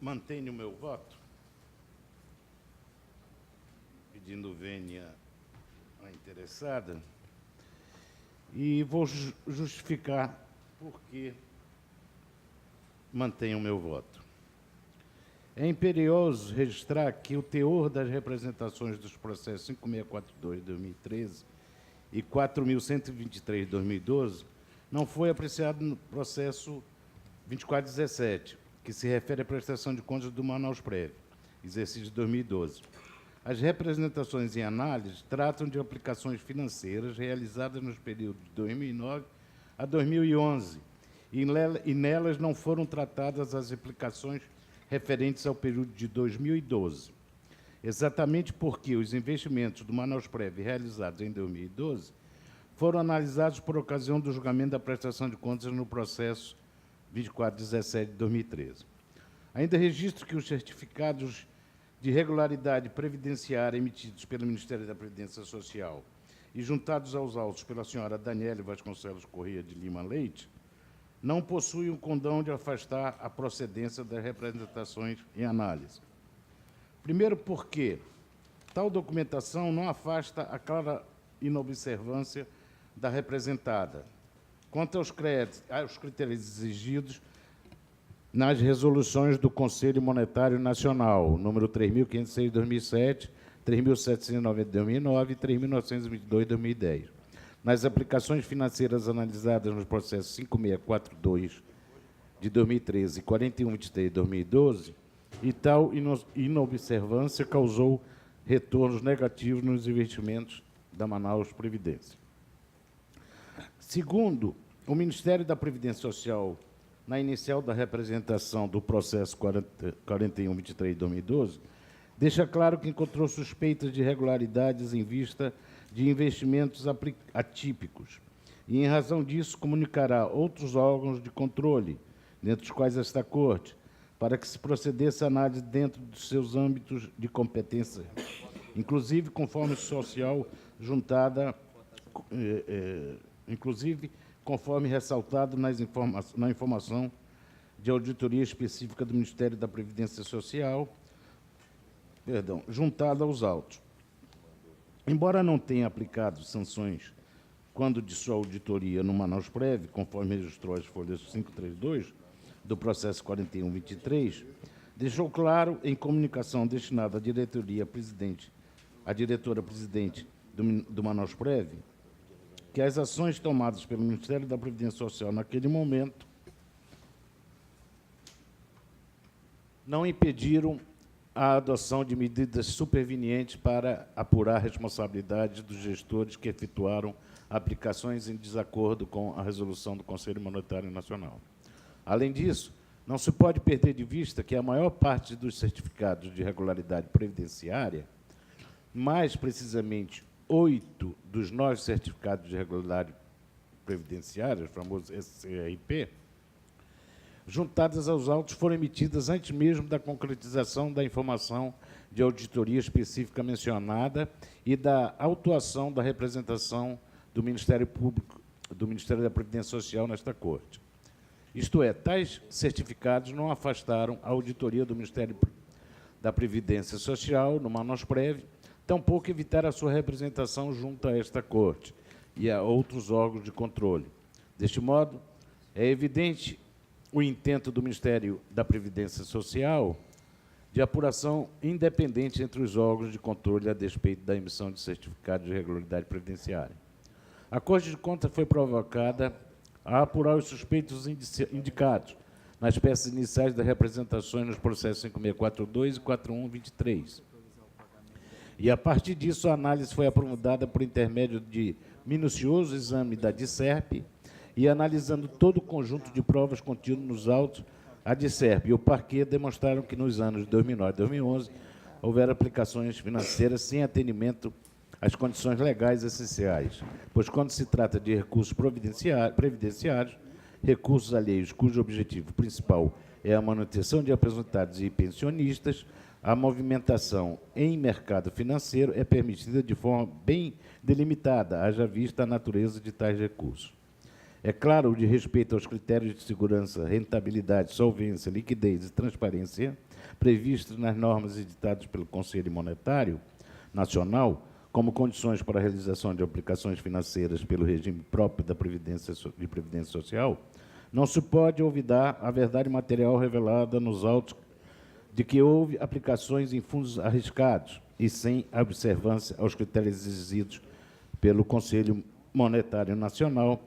S7: mantenho o meu voto, pedindo vênia à interessada, E vou justificar por que mantenho o meu voto. É imperioso registrar que o teor das representações dos processos 5642 de 2013 e 4.123 de 2012 não foi apreciado no processo 2417, que se refere à prestação de contas do Manausprev, exercício de 2012. As representações em análise tratam de aplicações financeiras realizadas nos períodos de 2009 a 2011, e nelas não foram tratadas as aplicações referentes ao período de 2012. Exatamente porque os investimentos do Manausprev realizados em 2012 foram analisados por ocasião do julgamento da prestação de contas no processo 2417 de 2013. Ainda registro que os certificados de regularidade previdenciária emitidos pelo Ministério da Previdência Social e juntados aos autos pela senhora Daniele Vasconcelos Corrêa de Lima Leite não possuem o condão de afastar a procedência das representações em análise. Primeiro porque tal documentação não afasta a clara inobservância da representada quanto aos critérios exigidos nas resoluções do Conselho Monetário Nacional, número 3.506 de 2007, 3.790 de 2009 e 3.922 de 2010, nas aplicações financeiras analisadas nos processos 5642 de 2013 e 4123 de 2012, e tal inobservância causou retornos negativos nos investimentos da Manaus Previdência. Segundo, o Ministério da Previdência Social, na inicial da representação do processo 4123 de 2012, deixa claro que encontrou suspeitas de irregularidades em vista de investimentos atípicos e, em razão disso, comunicará outros órgãos de controle, dentre os quais esta Corte, para que se procedesse a análise dentro dos seus âmbitos de competência, inclusive conforme social juntada, conforme ressaltado na informação de auditoria específica do Ministério da Previdência Social, juntada aos autos. Embora não tenha aplicado sanções quando de sua auditoria no Manausprev, conforme registrou as folhas 532 do processo 4123, deixou claro em comunicação destinada à diretora-presidente do Manausprev, que as ações tomadas pelo Ministério da Previdência Social naquele momento não impediram a adoção de medidas supervenientes para apurar a responsabilidade dos gestores que efetuaram aplicações em desacordo com a resolução do Conselho Monetário Nacional. Além disso, não se pode perder de vista que a maior parte dos certificados de regularidade previdenciária, mais precisamente 8 dos 9 certificados de regularidade previdenciária, o famoso SCRP, juntadas aos autos, foram emitidas antes mesmo da concretização da informação de auditoria específica mencionada e da autuação da representação do Ministério Público, do Ministério da Previdência Social nesta Corte. Isto é, tais certificados não afastaram a auditoria do Ministério da Previdência Social no Manausprev, tampouco evitaram a sua representação junto a esta Corte e a outros órgãos de controle. Deste modo, é evidente o intento do Ministério da Previdência Social de apuração independente entre os órgãos de controle a despeito da emissão de certificados de regularidade previdenciária. A Corte de Contas foi provocada a apurar os suspeitos indicados nas peças iniciais das representações nos processos 5642 e 4123. E, a partir disso, a análise foi aprofundada por intermédio de minucioso exame da DICERP e analisando todo o conjunto de provas contido nos autos, a DICERP e o parquê demonstraram que nos anos de 2009 e 2011 houveram aplicações financeiras sem atendimento às condições legais essenciais, pois, quando se trata de recursos previdenciários, recursos alheios cujo objetivo principal é a manutenção de aposentados e pensionistas, a movimentação em mercado financeiro é permitida de forma bem delimitada, haja vista a natureza de tais recursos. É claro, de respeito aos critérios de segurança, rentabilidade, solvência, liquidez e transparência previstos nas normas editadas pelo Conselho Monetário Nacional, como condições para a realização de aplicações financeiras pelo regime próprio de Previdência Social, não se pode olvidar a verdade material revelada nos autos de que houve aplicações em fundos arriscados e sem observância aos critérios exigidos pelo Conselho Monetário Nacional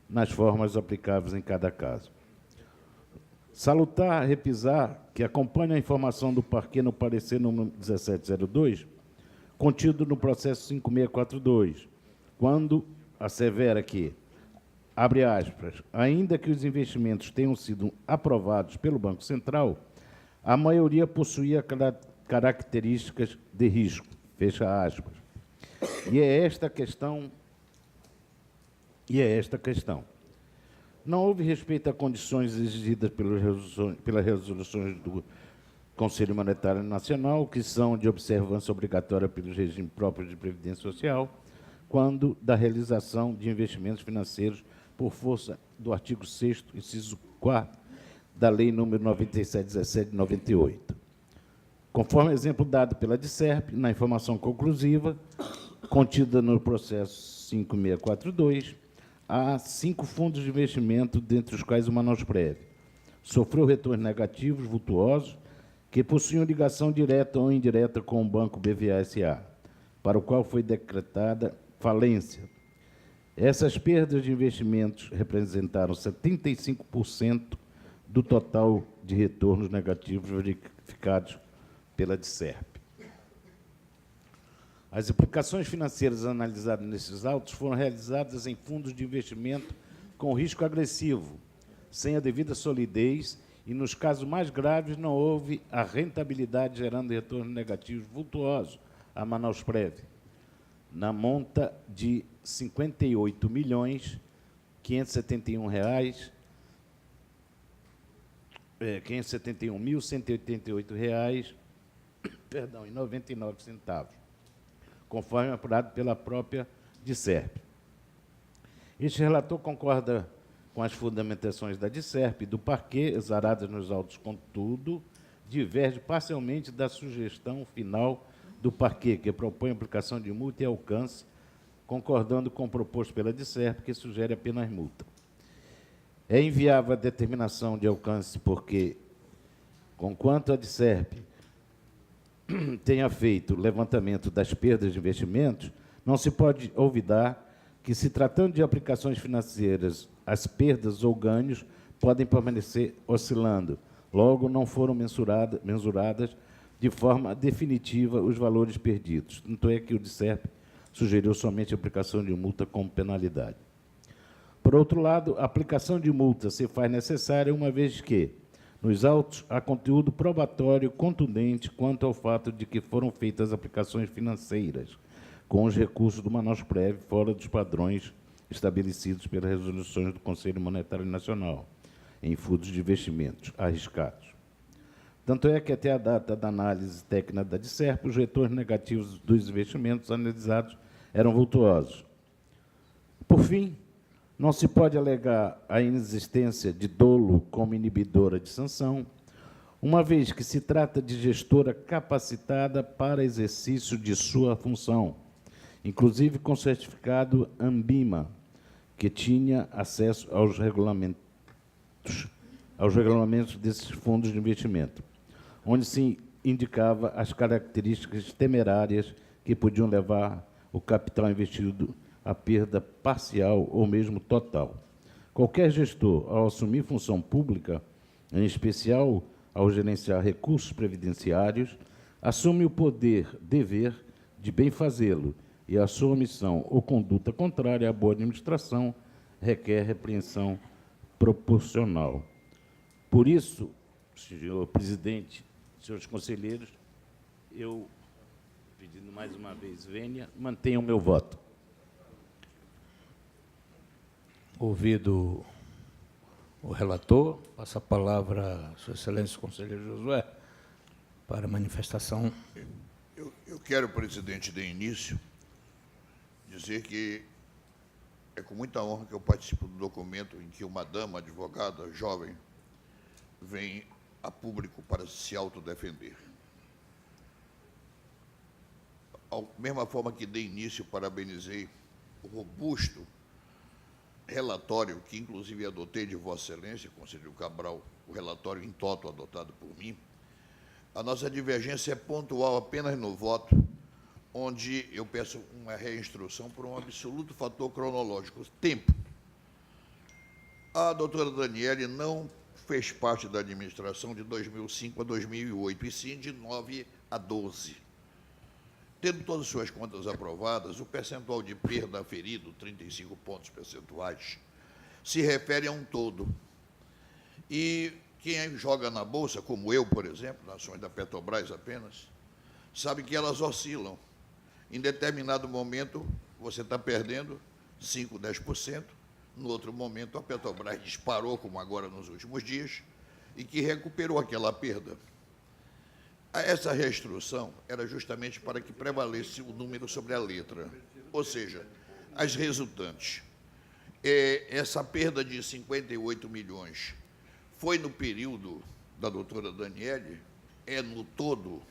S7: nas formas aplicáveis em cada caso. Salutar, repisar, que acompanha a informação do parquê no parecer número 1702, contido no processo 5642, quando assevera que, abre aspas, ainda que os investimentos tenham sido aprovados pelo Banco Central, a maioria possuía características de risco, fecha aspas. E é esta questão. Não houve respeito a condições exigidas pelas resoluções do Conselho Monetário Nacional, que são de observância obrigatória pelo regime próprio de Previdência Social, quando da realização de investimentos financeiros por força do artigo 6º, inciso 4º, da Lei nº 9717 de 98. Conforme exemplo dado pela DICERP, na informação conclusiva, contida no processo 5642, há 5 fundos de investimento, dentre os quais o Manausprev sofreu retornos negativos vultuosos que possuíam ligação direta ou indireta com o Banco BVA S.A., para o qual foi decretada falência. Essas perdas de investimentos representaram 75% do total de retornos negativos verificados pela DICERP. As aplicações financeiras analisadas nesses autos foram realizadas em fundos de investimento com risco agressivo, sem a devida solidez, e, nos casos mais graves, não houve a rentabilidade gerando retornos negativos vultuosos a Manausprev, na monta de R$ 58.188,99, conforme apurado pela própria DICERP. Este relator concorda com as fundamentações da DICERP e do parquê, exaradas nos autos, contudo, diverge parcialmente da sugestão final do parquê, que propõe a aplicação de multa e alcance, concordando com o proposto pela DICERP, que sugere apenas multa. É inviável a determinação de alcance porque, conquanto a DICERP tenha feito o levantamento das perdas de investimentos, não se pode olvidar que, se tratando de aplicações financeiras, as perdas ou ganhos podem permanecer oscilando. Logo, não foram mensuradas de forma definitiva os valores perdidos. Tanto é que o DICERP sugeriu somente a aplicação de multa como penalidade. Por outro lado, a aplicação de multa se faz necessária uma vez que, nos autos, há conteúdo probatório contundente quanto ao fato de que foram feitas aplicações financeiras com os recursos do Manausprev fora dos padrões estabelecidos pelas resoluções do Conselho Monetário Nacional, em fundos de investimentos arriscados. Tanto é que, até a data da análise técnica da DICERP, os retornos negativos dos investimentos analisados eram vultuosos. Por fim, não se pode alegar a inexistência de dolo como inibidora de sanção, uma vez que se trata de gestora capacitada para exercício de sua função, inclusive com certificado ANBIMA, que tinha acesso aos regulamentos desses fundos de investimento, onde se indicava as características temerárias que podiam levar o capital investido à perda parcial ou mesmo total. Qualquer gestor, ao assumir função pública, em especial ao gerenciar recursos previdenciários, assume o dever de bem fazê-lo, e a sua omissão ou conduta contrária à boa administração requer repreensão proporcional. Por isso, senhor presidente, senhores conselheiros, eu, pedindo mais uma vez vênia, mantenho o meu voto.
S6: Ouvido o relator, passa a palavra a Sua Excelência o conselheiro Josué para a manifestação.
S5: Eu quero, presidente, de início, dizer que é com muita honra que eu participo do documento em que uma dama advogada jovem vem a público para se autodefender. mesma forma que dei início, parabenizei o robusto relatório, que inclusive adotei de Vossa Excelência, conselheiro Cabral, o relatório em toto adotado por mim. A nossa divergência é pontual apenas no voto, onde eu peço uma reinstrução por um absoluto fator cronológico, tempo. A doutora Daniele não fez parte da administração de 2005 a 2008, e sim de 9 a 12. Tendo todas as suas contas aprovadas, o percentual de perda aferido, 35 pontos percentuais, se refere a um todo. E quem joga na Bolsa, como eu, por exemplo, nas ações da Petrobras apenas, sabe que elas oscilam. Em determinado momento, você está perdendo 5%, 10%, no outro momento, a Petrobras disparou, como agora nos últimos dias, e que recuperou aquela perda. Essa restrição era justamente para que prevalecesse o número sobre a letra, ou seja, as resultantes. Essa perda de 58 milhões foi no período da doutora Daniele? É no todo?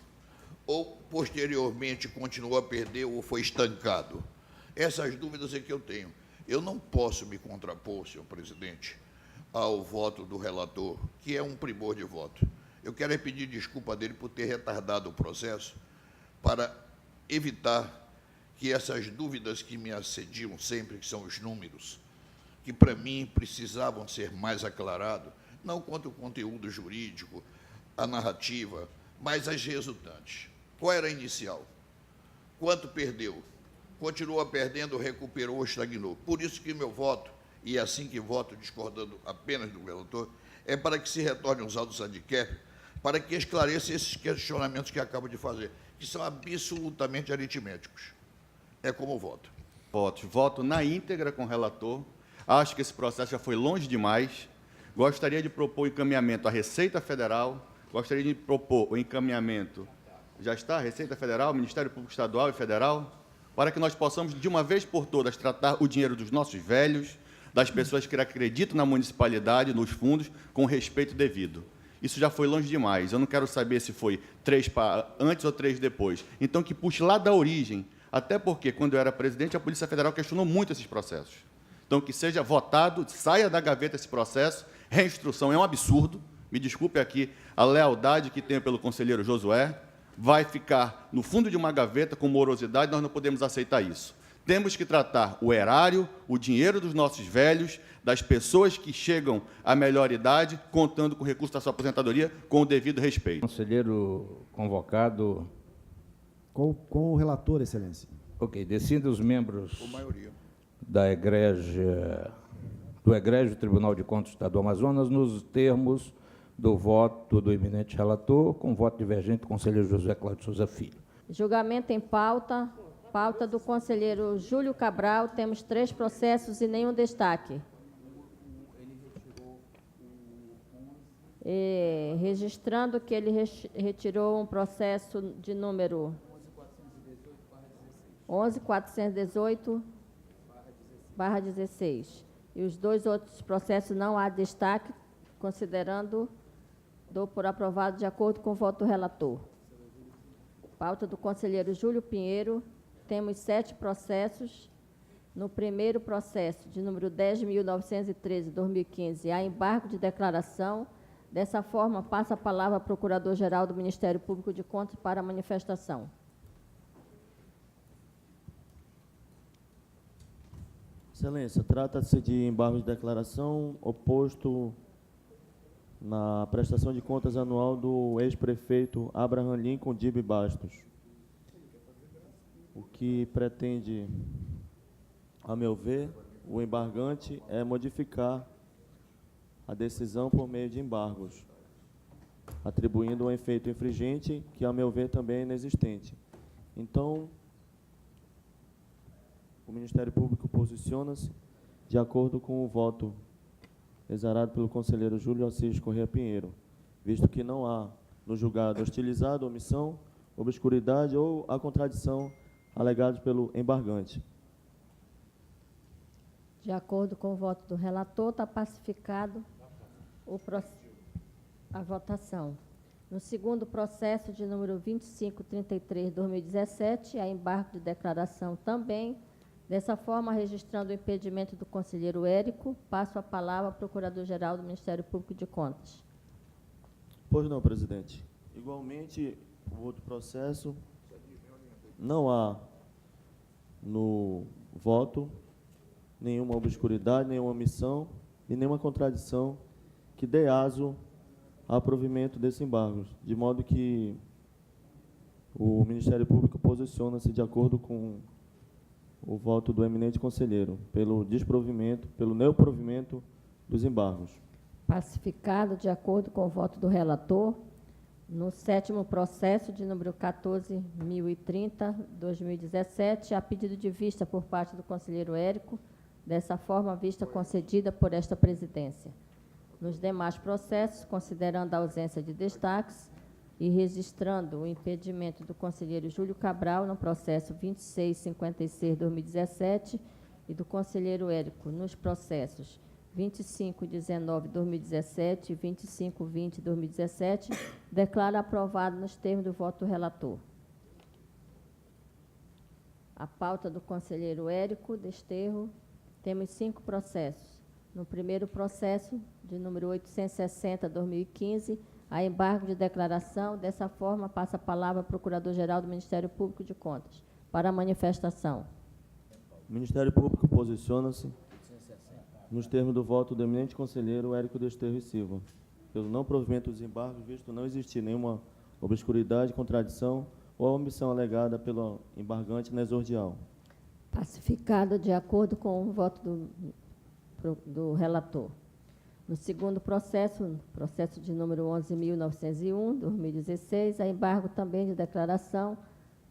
S5: Ou, posteriormente, continuou a perder ou foi estancado? Essas dúvidas é que eu tenho. Eu não posso me contrapor, senhor presidente, ao voto do relator, que é um primor de voto. Eu quero pedir desculpa dele por ter retardado o processo para evitar que essas dúvidas que me assediam sempre, que são os números, que para mim precisavam ser mais aclarados, não quanto o conteúdo jurídico, a narrativa, mas as resultantes. Qual era a inicial? Quanto perdeu? Continua perdendo, recuperou ou estagnou? Por isso que meu voto, e é assim que voto, discordando apenas do relator, é para que se retornem os autos adquérito, para que esclareça esses questionamentos que acabo de fazer, que são absolutamente aritméticos. É como voto.
S4: Voto na íntegra com o relator. Acho que esse processo já foi longe demais. Gostaria de propor o encaminhamento à Receita Federal, gostaria de propor o encaminhamento, já está, Receita Federal, Ministério Público Estadual e Federal, para que nós possamos, de uma vez por todas, tratar o dinheiro dos nossos velhos, das pessoas que acreditam na municipalidade, nos fundos, com respeito devido. Isso já foi longe demais. Eu não quero saber se foi 3 antes ou 3 depois. Então, que puxe lá da origem, até porque, quando eu era presidente, a Polícia Federal questionou muito esses processos. Então, que seja votado, saia da gaveta esse processo, reinstrução é um absurdo, me desculpe aqui a lealdade que tenho pelo conselheiro Josué, vai ficar no fundo de uma gaveta com morosidade, nós não podemos aceitar isso. Temos que tratar o erário, o dinheiro dos nossos velhos, das pessoas que chegam à melhor idade, contando com o recurso da sua aposentadoria, com o devido respeito.
S6: Conselheiro convocado.
S3: Com o relator, Excelência.
S6: Ok, decida os membros
S5: Por maioria.
S6: da do Egrégio Tribunal de Contas do Estado do Amazonas nos termos do voto do eminente relator, com voto divergente do conselheiro José Cláudio Souza Filho.
S1: Julgamento em pauta. Pauta do conselheiro Júlio Cabral. Temos 3 processos e nenhum destaque. Registrando que ele retirou um processo de número 11.418/16. E os 2 outros processos não há destaque, considerando, dou por aprovado de acordo com o voto do relator. Pauta do conselheiro Júlio Pinheiro. Temos 7 processos. No primeiro processo, de número 10.913/2015, há embargo de declaração. Dessa forma, passa a palavra ao Procurador-Geral do Ministério Público de Contas para a manifestação.
S9: Excelência, trata-se de embargo de declaração oposto na prestação de contas anual do ex-prefeito Abraham Lincoln Dib Bastos, o que pretende, a meu ver, o embargante é modificar a decisão por meio de embargos, atribuindo um efeito infringente que, a meu ver, também é inexistente. Então, o Ministério Público posiciona-se de acordo com o voto exarado pelo conselheiro Júlio Assis Corrêa Pinheiro, visto que não há no julgado hostilizado, omissão, obscuridade ou a contradição alegados pelo embargante.
S1: De acordo com o voto do relator, está pacificado a votação. No segundo processo, de número 2533/2017, há embargo de declaração também. Dessa forma, registrando o impedimento do conselheiro Érico, passo a palavra ao Procurador-Geral do Ministério Público de Contas.
S9: Pois não, presidente. Igualmente, o outro processo, não há no voto nenhuma obscuridade, nenhuma omissão e nenhuma contradição que dê aso ao provimento desse embargo, de modo que o Ministério Público posiciona-se de acordo com o voto do eminente conselheiro, pelo desprovimento, pelo neoprovimento dos embargos.
S1: Pacificado, de acordo com o voto do relator, no sétimo processo, de número 14.030/2017, há pedido de vista por parte do conselheiro Érico, dessa forma, a vista concedida por esta presidência. Nos demais processos, considerando a ausência de destaques e registrando o impedimento do conselheiro Júlio Cabral no processo 2656/2017 e do conselheiro Érico nos processos 2519/2017 e 2520/2017, declaro aprovado nos termos do voto do relator. A pauta do conselheiro Érico Desterro, temos 5 processos. No primeiro processo, de número 860/2015, há embargo de declaração. Dessa forma, passa a palavra ao Procurador-Geral do Ministério Público de Contas para a manifestação.
S9: O Ministério Público posiciona-se nos termos do voto do eminente conselheiro Érico Desterro e Silva, pelo não provimento dos embargos, visto não existir nenhuma obscuridade, contradição ou omissão alegada pelo embargante na exordial.
S1: Pacificado, de acordo com o voto do relator. No segundo processo, processo de número 11.901/2016, há embargo também de declaração.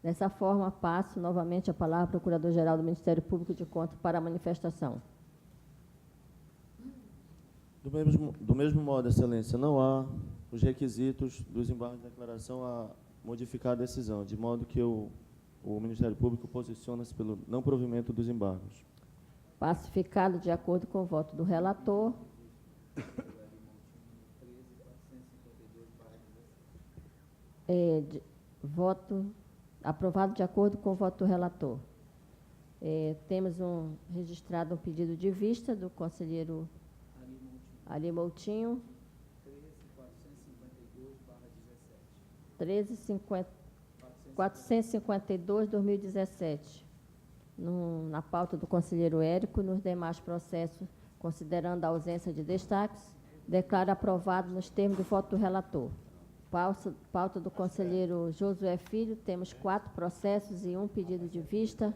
S1: Dessa forma, passo novamente a palavra ao Procurador-Geral do Ministério Público de Contas para a manifestação.
S9: Do mesmo modo, Excelência, não há os requisitos dos embargos de declaração a modificar a decisão, de modo que o Ministério Público posiciona-se pelo não provimento dos embargos.
S1: Pacificado, de acordo com o voto do relator. Voto aprovado de acordo com o voto do relator. Temos registrado um pedido de vista do conselheiro Ari Moutinho. 452/2017. Na pauta do conselheiro Érico, nos demais processos, considerando a ausência de destaques, declaro aprovado nos termos do voto do relator. Pauta do conselheiro Josué Filho, temos 4 processos e 1 pedido de vista.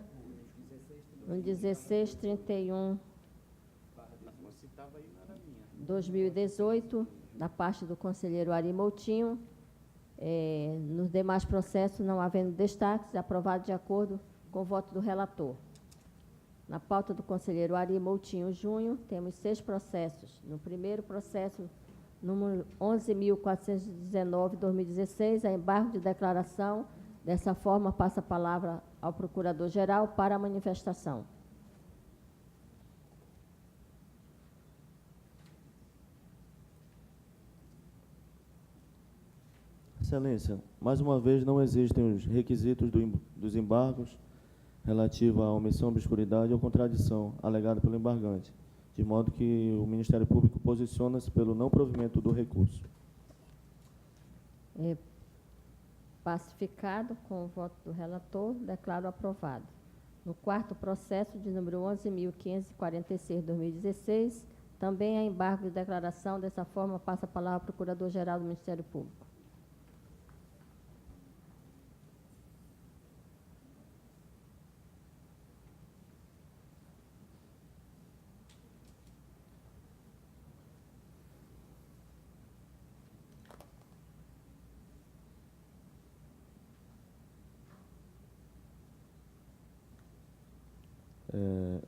S1: No 1631/2018, da parte do conselheiro Ari Moutinho. Nos demais processos, não havendo destaques, aprovado de acordo com o voto do relator. Na pauta do conselheiro Ari Moutinho Júnior, temos 6 processos. No primeiro processo, número 11.419/2016, há embargo de declaração. Dessa forma, passa a palavra ao Procurador-Geral para a manifestação.
S9: Excelência, mais uma vez não existem os requisitos dos embargos relativos à omissão, obscuridade ou contradição alegada pelo embargante, de modo que o Ministério Público posiciona-se pelo não provimento do recurso.
S1: Pacificado com o voto do relator, declaro aprovado. No quarto processo, de número 11.546/2016, também há embargo de declaração. Dessa forma, passa a palavra ao Procurador-Geral do Ministério Público.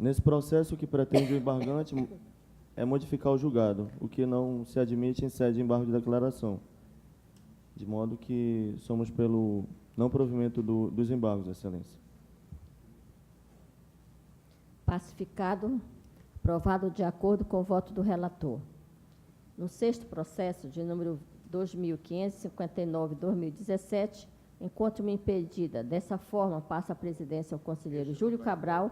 S9: Nesse processo, o que pretende o embargante é modificar o julgado, o que não se admite em sede de embargo de declaração, de modo que somos pelo não provimento dos embargos, Excelência.
S1: Pacificado, aprovado de acordo com o voto do relator. No sexto processo, de número 2559/2017, enquanto-me impedida. Dessa forma, passa a presidência ao conselheiro Júlio Cabral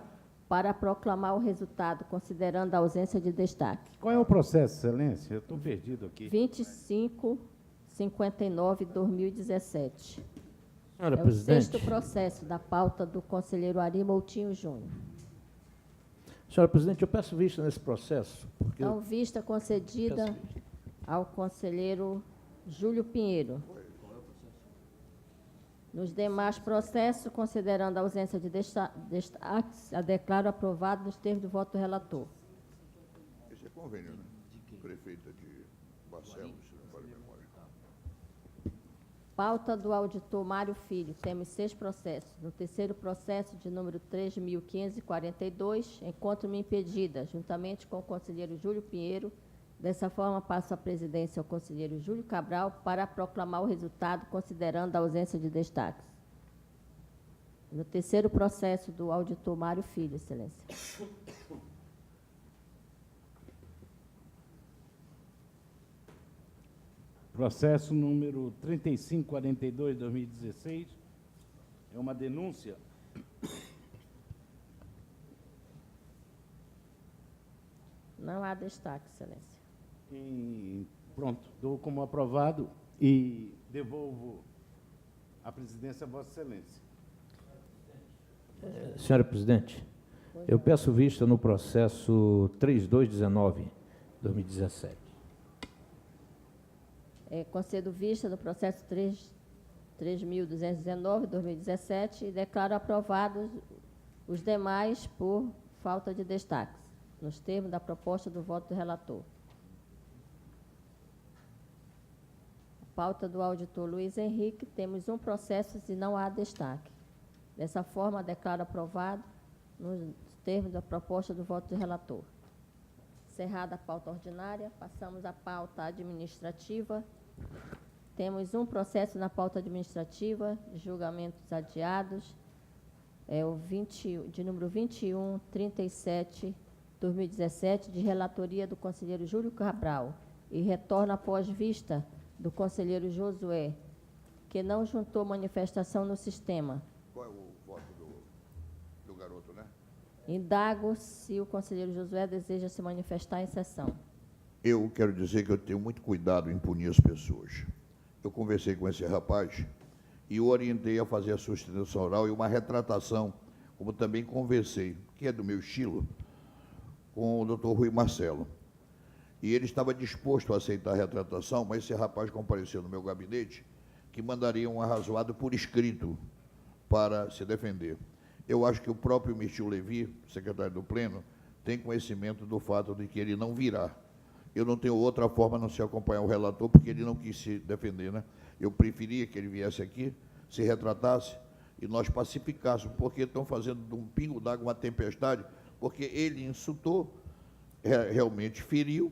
S1: para proclamar o resultado, considerando a ausência de destaque.
S7: Qual é o processo, Excelência? Eu estou perdido aqui.
S1: 2559/2017.
S6: Senhora
S1: É o
S6: presidente.
S1: sexto processo da pauta do conselheiro Ari Moutinho Júnior.
S6: Senhora presidente, eu peço vista nesse processo. Porque
S1: Então, vista concedida
S6: Peço vista.
S1: ao conselheiro Júlio Pinheiro. Nos demais processos, considerando a ausência de destaques, a declaro aprovado nos termos do voto do relator.
S5: Esse é convênio, né? Prefeita de Barcelos, se não falha a memória.
S1: Pauta do auditor Mário Filho. Temos 6 processos. No terceiro processo, de número 3.542, encontro-me impedida, juntamente com o conselheiro Júlio Pinheiro. Dessa forma, passo a presidência ao conselheiro Júlio Cabral para proclamar o resultado, considerando a ausência de destaques. No terceiro processo do auditor Mário Filho, Excelência.
S7: Processo número 3542/2016. É uma denúncia.
S1: Não há destaque, Excelência.
S7: Pronto, dou como aprovado e devolvo a presidência a Vossa Excelência.
S6: Senhora presidente, eu peço vista no processo 3219/2017.
S1: Concedo vista no processo 3.219/2017 e declaro aprovados os demais por falta de destaques, nos termos da proposta do voto do relator. Pauta do auditor Luiz Henrique, temos um processo e não há destaque. Dessa forma, declaro aprovado nos termos da proposta do voto do relator. Encerrada a pauta ordinária, passamos à pauta administrativa. Temos um processo na pauta administrativa, de julgamentos adiados, de número 2137/2017, de relatoria do conselheiro Júlio Cabral, e retorna após vista do conselheiro Josué, que não juntou manifestação no sistema.
S5: Qual é o voto do garoto, né?
S1: Indago se o conselheiro Josué deseja se manifestar em sessão.
S5: Eu quero dizer que eu tenho muito cuidado em punir as pessoas. Eu conversei com esse rapaz e o orientei a fazer a sustentação oral e uma retratação, como também conversei, que é do meu estilo, com o doutor Rui Marcelo. E ele estava disposto a aceitar a retratação, mas esse rapaz compareceu no meu gabinete que mandaria um arrazoado por escrito para se defender. Eu acho que o próprio Mirtio Levi, secretário do Pleno, tem conhecimento do fato de que ele não virá. Eu não tenho outra forma a não se acompanhar o relator, porque ele não quis se defender, né? Eu preferia que ele viesse aqui, se retratasse e nós pacificássemos, porque estão fazendo de um pingo d'água uma tempestade, porque ele insultou, realmente feriu,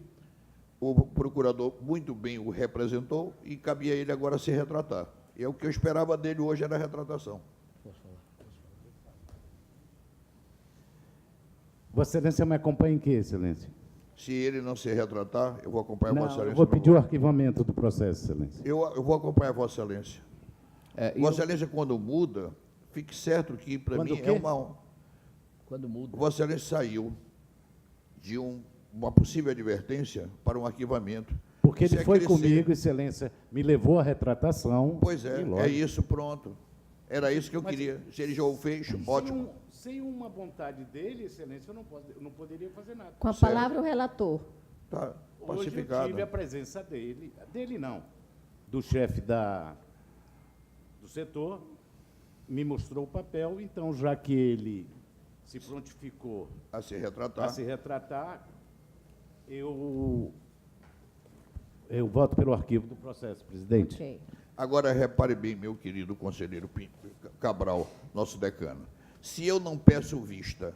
S5: o procurador muito bem o representou e cabia a ele agora se retratar. E o que eu esperava dele hoje era a retratação.
S7: Vossa Excelência me acompanha em quê, Excelência?
S5: Se ele não se retratar, eu vou acompanhar
S7: Não,
S5: Vossa Excelência.
S7: eu vou pedir o arquivamento do processo, Excelência.
S5: Eu vou acompanhar Vossa Excelência. Vossa Excelência, quando muda, fique certo que, para mim, é uma...
S2: Quando muda.
S5: Vossa Excelência saiu de uma possível advertência para um arquivamento.
S7: Porque ele
S5: Isso é
S7: foi
S5: crescer.
S7: comigo, Excelência, me levou à retratação.
S5: Pois é,
S7: e
S5: é
S7: lógico.
S5: isso, pronto. Era isso que eu queria. Se ele já o fez, ótimo.
S7: Sem uma vontade dele, Excelência, eu não poderia fazer nada.
S1: Com a palavra o relator.
S5: Tá
S7: Hoje eu
S5: pacificado.
S7: tive a presença dele não, do chefe do setor, me mostrou o papel, então, já que ele se prontificou
S5: A se retratar,
S7: eu voto pelo arquivo do processo, presidente.
S1: Ok.
S5: Agora, repare bem, meu querido conselheiro Cabral, nosso decano. Se eu não peço vista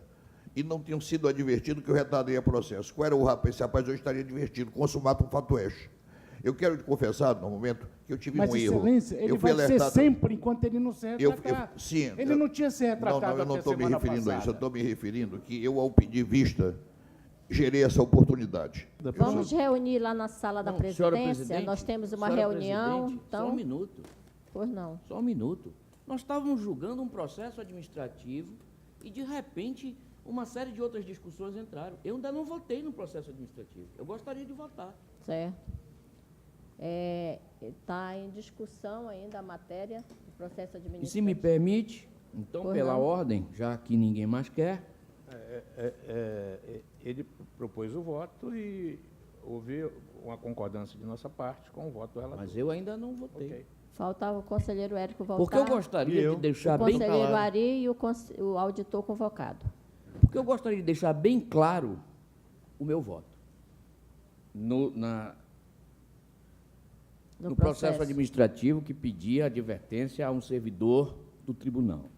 S5: e não tenho sido advertido que eu retardei a processo, qual era o rapaz? Esse rapaz hoje estaria advertido, consumato fato est. Eu quero te confessar, no momento, que eu tive
S7: Mas,
S5: um erro.
S7: Excelência, ele
S5: Eu fui
S7: vai ser
S5: alertado.
S7: sempre enquanto ele não se retratar.
S5: Sim.
S7: Ele não tinha se retratado
S5: Não, eu não
S7: até
S5: estou me
S7: semana
S5: referindo a isso. Eu
S7: passada.
S5: estou me referindo que eu, ao pedir vista, gerei essa oportunidade.
S1: Vamos reunir lá na sala da
S2: Não, senhora
S1: presidência.
S2: presidente,
S1: Nós temos uma
S2: senhora
S1: reunião.
S2: presidente,
S1: Então,
S2: Só um minuto.
S1: pois não.
S2: Só um minuto. Nós estávamos julgando um processo administrativo e, de repente, uma série de outras discussões entraram. Eu ainda não votei no processo administrativo. Eu gostaria de votar.
S1: Certo. Está em discussão ainda a matéria do processo administrativo.
S2: E se me permite, então,
S1: Pois
S2: pela
S1: não.
S2: ordem, já que ninguém mais quer,
S6: Ele propôs o voto e houve uma concordância de nossa parte com o voto do relator.
S2: mas eu ainda não votei.
S6: Ok.
S1: Faltava o conselheiro Érico voltar.
S2: Porque eu gostaria de deixar
S1: o
S2: bem
S1: conselheiro
S2: claro.
S1: Ari e o auditor convocado.
S2: Porque eu gostaria de deixar bem claro o meu voto no processo administrativo que pedia advertência a um servidor do tribunal.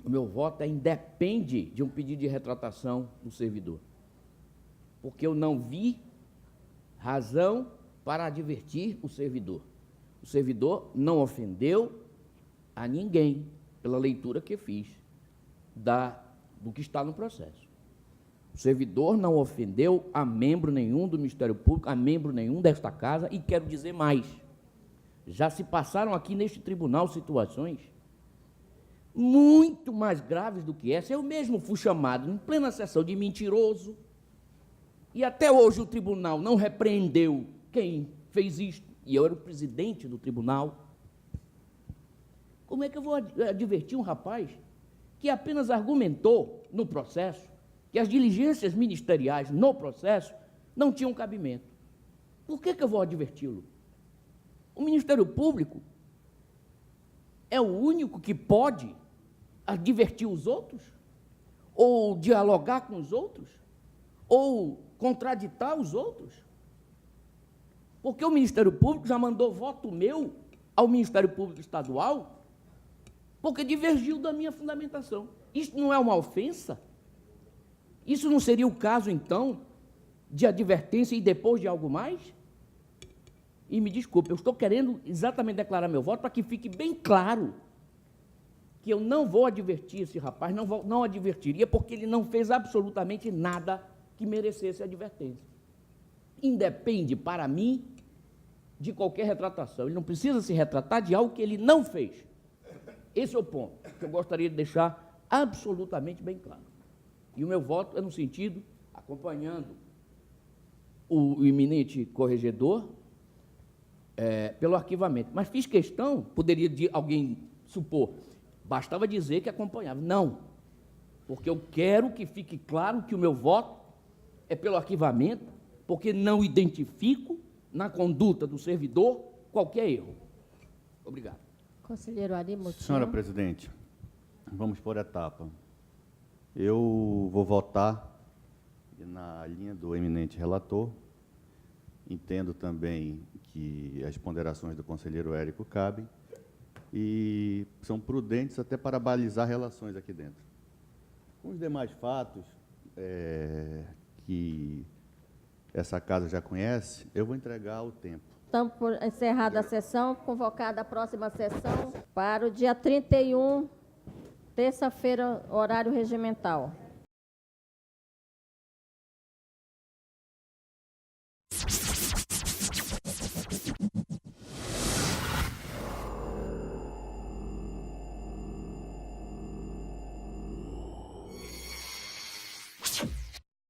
S2: O meu voto independe de um pedido de retratação do servidor. Porque eu não vi razão para advertir o servidor. O servidor não ofendeu a ninguém, pela leitura que fiz do que está no processo. O servidor não ofendeu a membro nenhum do Ministério Público, a membro nenhum desta casa, e quero dizer mais. Já se passaram aqui neste tribunal situações muito mais graves do que essa. Eu mesmo fui chamado em plena sessão de mentiroso, e até hoje o tribunal não repreendeu quem fez isto, e eu era o presidente do tribunal. Como é que eu vou advertir um rapaz que apenas argumentou no processo que as diligências ministeriais no processo não tinham cabimento? Por que eu vou adverti-lo? O Ministério Público é o único que pode advertir os outros? Ou dialogar com os outros? Ou contraditar os outros? Porque o Ministério Público já mandou voto meu ao Ministério Público Estadual porque divergiu da minha fundamentação. Isso não é uma ofensa? Isso não seria o caso, então, de advertência e depois de algo mais? E me desculpe, eu estou querendo exatamente declarar meu voto para que fique bem claro que eu não vou advertir esse rapaz, não advertiria, porque ele não fez absolutamente nada que merecesse advertência. Independe, para mim, de qualquer retratação. Ele não precisa se retratar de algo que ele não fez. Esse é o ponto que eu gostaria de deixar absolutamente bem claro. E o meu voto é no sentido, acompanhando o eminente corregedor, pelo arquivamento. Mas fiz questão, poderia alguém supor, bastava dizer que acompanhava. Não, porque eu quero que fique claro que o meu voto é pelo arquivamento, porque não identifico na conduta do servidor qualquer erro. Obrigado.
S1: Conselheiro Ari Moutinho.
S4: Senhora presidente, vamos por etapa. Eu vou votar na linha do eminente relator. Entendo também que as ponderações do conselheiro Érico cabem e são prudentes até para balizar relações aqui dentro. Com os demais fatos que essa casa já conhece, eu vou entregar o tempo.
S1: Estamos por encerrada a sessão, convocada a próxima sessão para o dia 31, terça-feira, horário regimental.